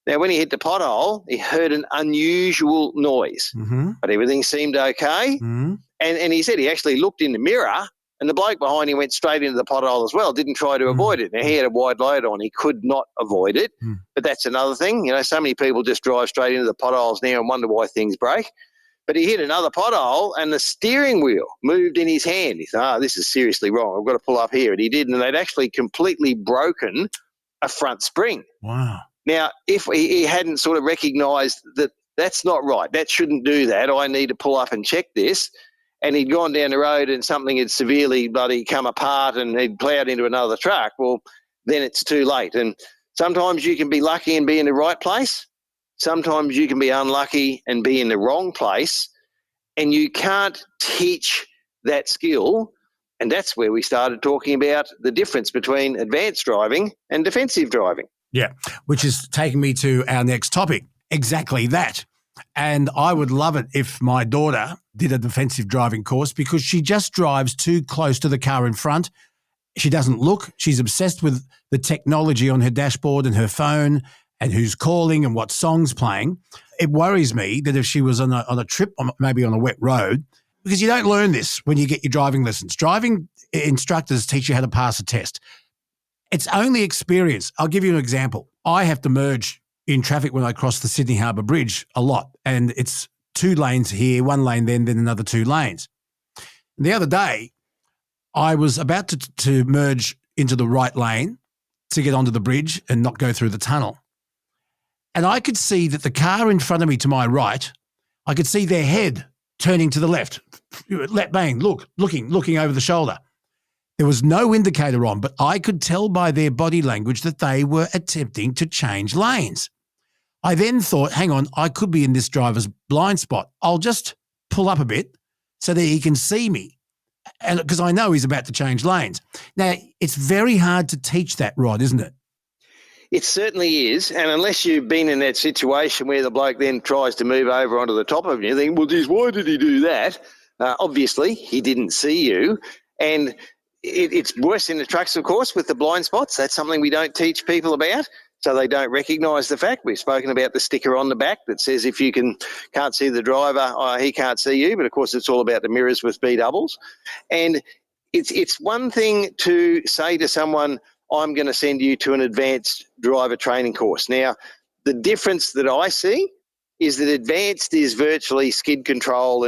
Now, when he hit the pothole, he heard an unusual noise, but everything seemed okay. And he said he actually looked in the mirror, and the bloke behind him went straight into the pothole as well, didn't try to avoid it. Now, he had a wide load on. He could not avoid it, but that's another thing. So many people just drive straight into the potholes now and wonder why things break. But he hit another pothole and the steering wheel moved in his hand. He thought, this is seriously wrong. I've got to pull up here. And he did, and they'd actually completely broken a front spring. Wow. Now, if he hadn't sort of recognised that that's not right, that shouldn't do that, I need to pull up and check this, and he'd gone down the road and something had severely bloody come apart and he'd ploughed into another truck, well, then it's too late. And sometimes you can be lucky and be in the right place. Sometimes you can be unlucky and be in the wrong place, and you can't teach that skill. And that's where we started talking about the difference between advanced driving and defensive driving. Yeah, which is taking me to our next topic. Exactly that. And I would love it if my daughter did a defensive driving course because she just drives too close to the car in front. She doesn't look. She's obsessed with the technology on her dashboard and her phone and who's calling and what song's playing. It worries me that if she was on a trip, maybe on a wet road, because you don't learn this when you get your driving lessons. Driving instructors teach you how to pass a test. It's only experience. I'll give you an example. I have to merge in traffic when I cross the Sydney Harbour Bridge a lot, and it's 2 lanes here, 1 lane then another 2 lanes. And the other day, I was about to merge into the right lane to get onto the bridge and not go through the tunnel. And I could see that the car in front of me to my right, I could see their head turning to the left, bang, looking over the shoulder. There was no indicator on, but I could tell by their body language that they were attempting to change lanes. I then thought, hang on, I could be in this driver's blind spot. I'll just pull up a bit so that he can see me, and because I know he's about to change lanes. Now, it's very hard to teach that, Rod, isn't it? It certainly is, and unless you've been in that situation where the bloke then tries to move over onto the top of you, you think, well, geez, why did he do that? Obviously, he didn't see you, and it's worse in the trucks, of course, with the blind spots. That's something we don't teach people about, so they don't recognise the fact. We've spoken about the sticker on the back that says if you can't see the driver, he can't see you, but of course it's all about the mirrors with B-doubles. And it's one thing to say to someone, I'm going to send you to an advanced driver training course. Now, the difference that I see is that advanced is virtually skid control,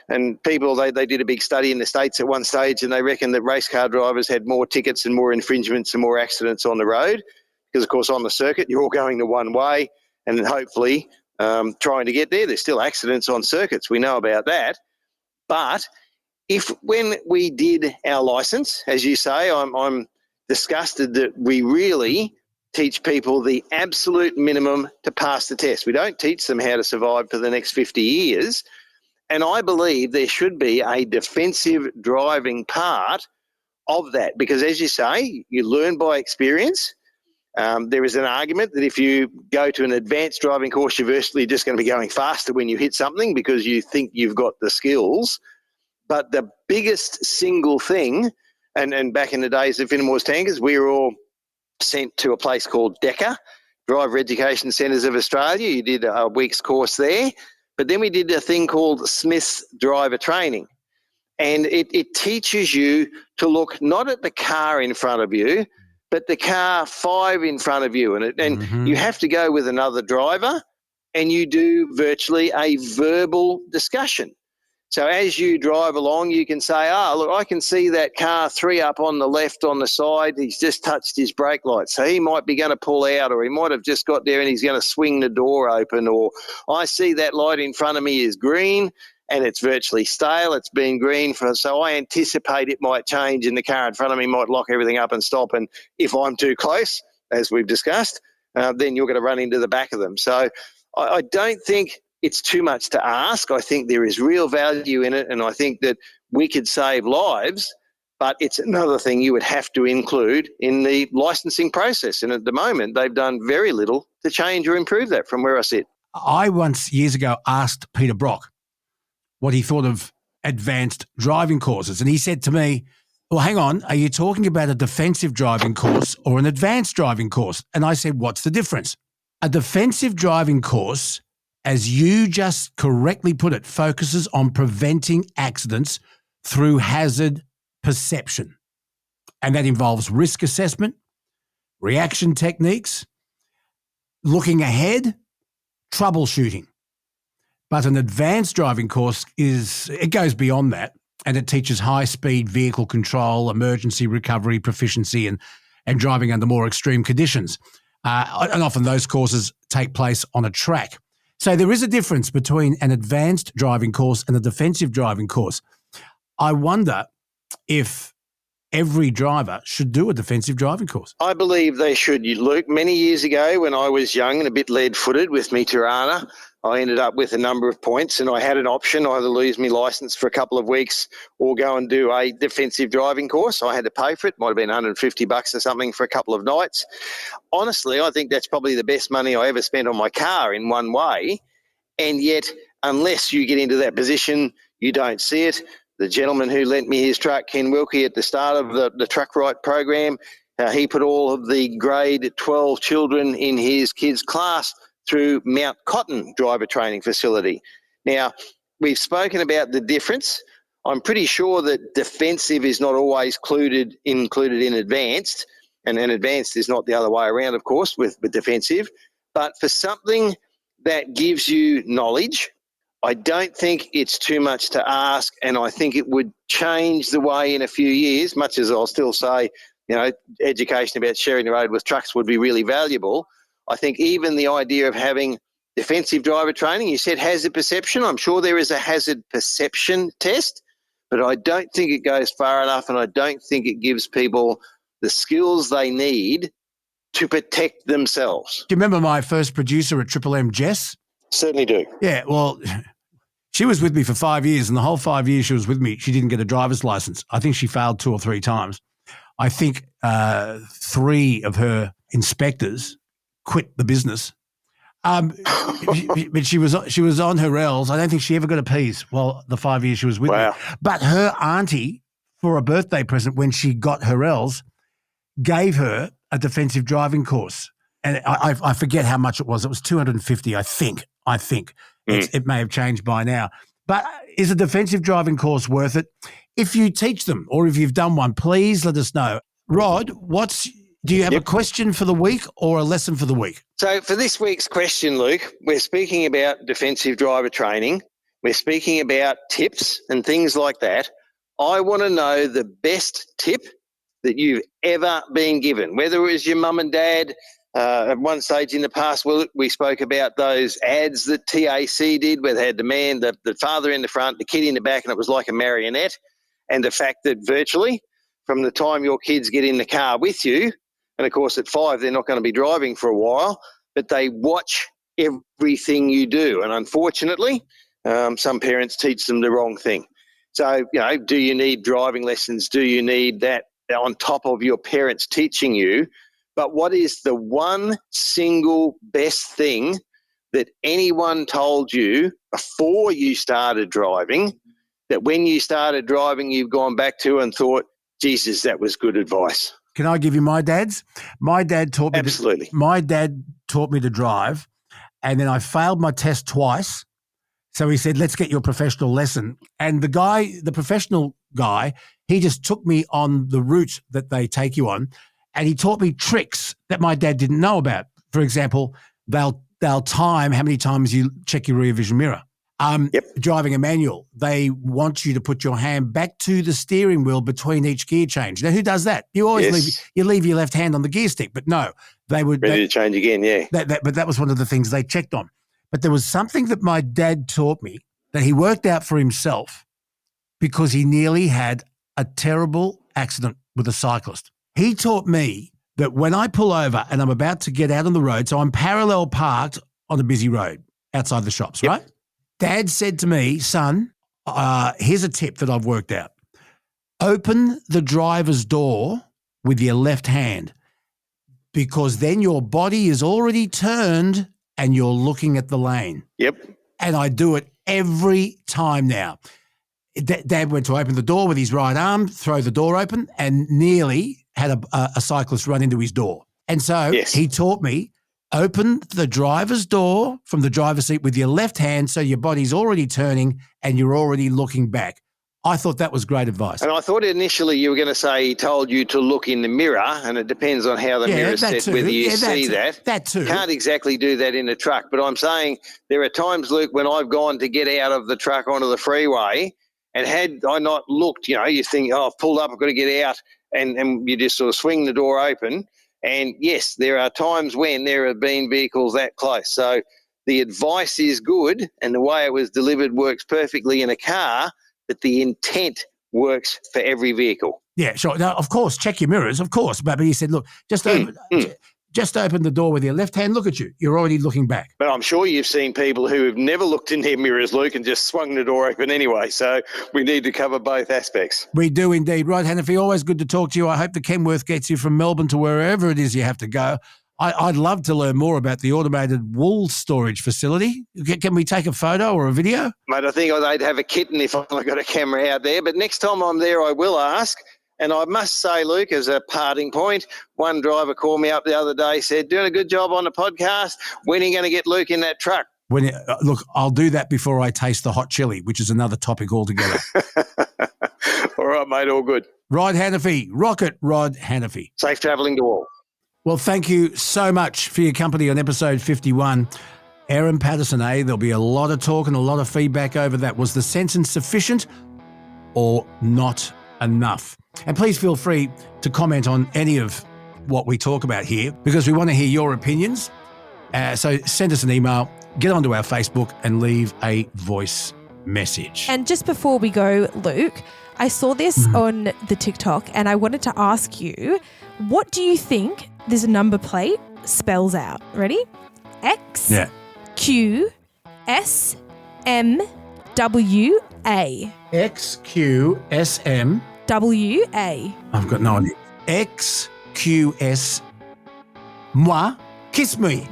and people, they did a big study in the States at one stage, and they reckon that race car drivers had more tickets and more infringements and more accidents on the road because, of course, on the circuit, you're all going the one way and hopefully trying to get there. There's still accidents on circuits. We know about that. But when we did our licence, as you say, I'm disgusted that we really teach people the absolute minimum to pass the test. We don't teach them how to survive for the next 50 years. And I believe there should be a defensive driving part of that because, as you say, you learn by experience. There is an argument that if you go to an advanced driving course, you're virtually just going to be going faster when you hit something because you think you've got the skills. But the biggest single thing, and back in the days of Finnemore's Tankers, we were all sent to a place called DECA, Driver Education Centres of Australia. You did a week's course there. But then we did a thing called Smith's driver training. And it teaches you to look not at the car in front of you, but the car 5 in front of you. And you have to go with another driver, and you do virtually a verbal discussion. So as you drive along, you can say, look, I can see that car 3 up on the left on the side. He's just touched his brake light. So he might be going to pull out, or he might have just got there and he's going to swing the door open. Or I see that light in front of me is green and it's virtually stale. It's been green so I anticipate it might change and the car in front of me might lock everything up and stop. And if I'm too close, as we've discussed, then you're going to run into the back of them. So I don't think it's too much to ask. I think there is real value in it, and I think that we could save lives, but it's another thing you would have to include in the licensing process. And at the moment, they've done very little to change or improve that from where I sit. I once, years ago, asked Peter Brock what he thought of advanced driving courses, and he said to me, well, hang on, are you talking about a defensive driving course or an advanced driving course? And I said, what's the difference? A defensive driving course, as you just correctly put it, focuses on preventing accidents through hazard perception. And that involves risk assessment, reaction techniques, looking ahead, troubleshooting. But an advanced driving course it goes beyond that, and it teaches high-speed vehicle control, emergency recovery, proficiency, and driving under more extreme conditions. And often those courses take place on a track. So there is a difference between an advanced driving course and a defensive driving course. I wonder if every driver should do a defensive driving course. I believe they should. Luke, many years ago when I was young and a bit lead-footed with me Tirana, I ended up with a number of points and I had an option, either lose my licence for a couple of weeks or go and do a defensive driving course. I had to pay for it. Might have been $150 or something for a couple of nights. Honestly, I think that's probably the best money I ever spent on my car in one way. And yet, unless you get into that position, you don't see it. The gentleman who lent me his truck, Ken Wilkie, at the start of the Truck Right program, he put all of the grade 12 children in his kids' class through Mount Cotton driver training facility. Now, we've spoken about the difference. I'm pretty sure that defensive is not always included in advanced, and advanced is not the other way around, of course, with defensive. But for something that gives you knowledge, I don't think it's too much to ask, and I think it would change the way in a few years, much as I'll still say, education about sharing the road with trucks would be really valuable. I think even the idea of having defensive driver training, you said hazard perception. I'm sure there is a hazard perception test, but I don't think it goes far enough, and I don't think it gives people the skills they need to protect themselves. Do you remember my first producer at Triple M, Jess? Certainly do. Yeah, well, she was with me for 5 years, and the whole 5 years she was with me, she didn't get a driver's license. I think she failed 2 or 3 times. I think 3 of her inspectors quit the business. But she was on her L's. I don't think she ever got a piece while the 5 years she was with me. But her auntie, for a birthday present when she got her L's, gave her a defensive driving course. And I forget how much it was. It was $250, I think. It may have changed by now. But is a defensive driving course worth it? If you teach them or if you've done one, please let us know. Rod, do you have a question for the week or a lesson for the week? So for this week's question, Luke, we're speaking about defensive driver training. We're speaking about tips and things like that. I want to know the best tip that you've ever been given, whether it was your mum and dad. At one stage in the past, we spoke about those ads that TAC did where they had the man, the father in the front, the kid in the back, and it was like a marionette. And the fact that virtually from the time your kids get in the car with you, and of course at 5 they're not going to be driving for a while, but they watch everything you do. And unfortunately, some parents teach them the wrong thing. So, do you need driving lessons? Do you need that on top of your parents teaching you? But what is the one single best thing that anyone told you before you started driving, that when you started driving you've gone back to and thought, Jesus, that was good advice? Can I give you my dad's? My dad taught me. Absolutely. My dad taught me to drive, and then I failed my test twice, So he said, let's get you a professional lesson. And the professional guy, he just took me on the route that they take you on, and he taught me tricks that my dad didn't know about. For example, they'll time how many times you check your rear vision mirror. Driving a manual, they want you to put your hand back to the steering wheel between each gear change. Now, who does that? You always leave your left hand on the gear stick, but no, they would ready to change again. Yeah, but that was one of the things they checked on. But there was something that my dad taught me that he worked out for himself because he nearly had a terrible accident with a cyclist. He taught me that when I pull over and I'm about to get out on the road, so I'm parallel parked on a busy road outside the shops, right? Dad said to me, son, here's a tip that I've worked out. Open the driver's door with your left hand, because then your body is already turned and you're looking at the lane. Yep. And I do it every time now. Dad went to open the door with his right arm, throw the door open, and nearly had a cyclist run into his door. And so he taught me, open the driver's door from the driver's seat with your left hand so your body's already turning and you're already looking back. I thought that was great advice. And I thought initially you were going to say he told you to look in the mirror, and it depends on how the mirror's set, whether you see that. That too. Can't exactly do that in a truck. But I'm saying there are times, Luke, when I've gone to get out of the truck onto the freeway, and had I not looked, you think, I've pulled up, I've got to get out, and you just sort of swing the door open. And yes, there are times when there have been vehicles that close. So the advice is good, and the way it was delivered works perfectly in a car, but the intent works for every vehicle. Yeah, sure. Now, of course, check your mirrors, of course. But he said, look, just open the door with your left hand. Look at you. You're already looking back. But I'm sure you've seen people who have never looked in their mirrors, Luke, and just swung the door open anyway. So we need to cover both aspects. We do indeed. Right, Hannafy, always good to talk to you. I hope the Kenworth gets you from Melbourne to wherever it is you have to go. I'd love to learn more about the automated wool storage facility. Can we take a photo or a video? Mate, I think they'd have a kitten if I got a camera out there. But next time I'm there, I will ask. And I must say, Luke, as a parting point, one driver called me up the other day, said, doing a good job on the podcast. When are you going to get Luke in that truck? Look, I'll do that before I taste the hot chili, which is another topic altogether. All right, mate, all good. Rod Hannafy, Rocket Rod Hannafy. Safe travelling to all. Well, thank you so much for your company on episode 51. Aaron Patterson, there'll be a lot of talk and a lot of feedback over that. Was the sentence sufficient or not enough? And please feel free to comment on any of what we talk about here, because we want to hear your opinions. So send us an email, get onto our Facebook and leave a voice message. And just before we go, Luke, I saw this on the TikTok and I wanted to ask you, what do you think this number plate spells out? Ready? X, Q, S, M, W, A. X, Q, S, M. W, A. I've got no idea. X, Q, S. Moi. Kiss me.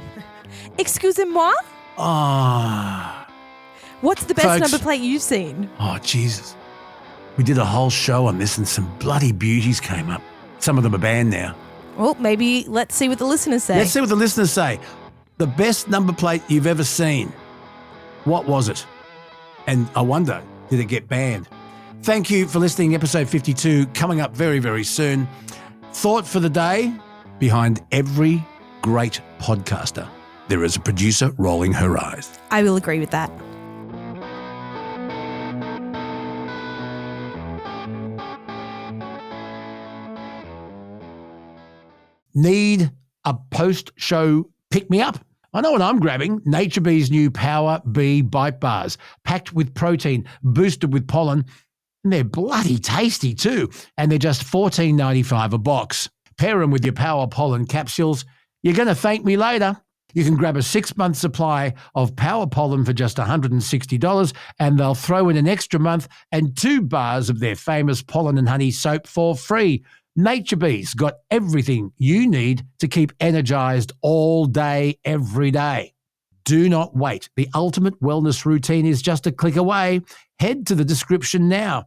Excusez-moi? What's the best Folks, number plate you've seen? Oh, Jesus. We did a whole show on this and some bloody beauties came up. Some of them are banned now. Well, maybe let's see what the listeners say. Let's see what the listeners say. The best number plate you've ever seen. What was it? And I wonder, did it get banned? Thank you for listening. Episode 52 coming up very, very soon. Thought for the day: behind every great podcaster, there is a producer rolling her eyes. I will agree with that. Need a post-show pick-me-up? I know what I'm grabbing. Nature Bee's new Power Bee Bite Bars, packed with protein, boosted with pollen, and they're bloody tasty too. And they're just $14.95 a box. Pair them with your Power Pollen capsules. You're going to thank me later. You can grab a 6-month supply of Power Pollen for just $160, and they'll throw in an extra month and 2 bars of their famous pollen and honey soap for free. Nature Bee's got everything you need to keep energized all day, every day. Do not wait. The ultimate wellness routine is just a click away. Head to the description now.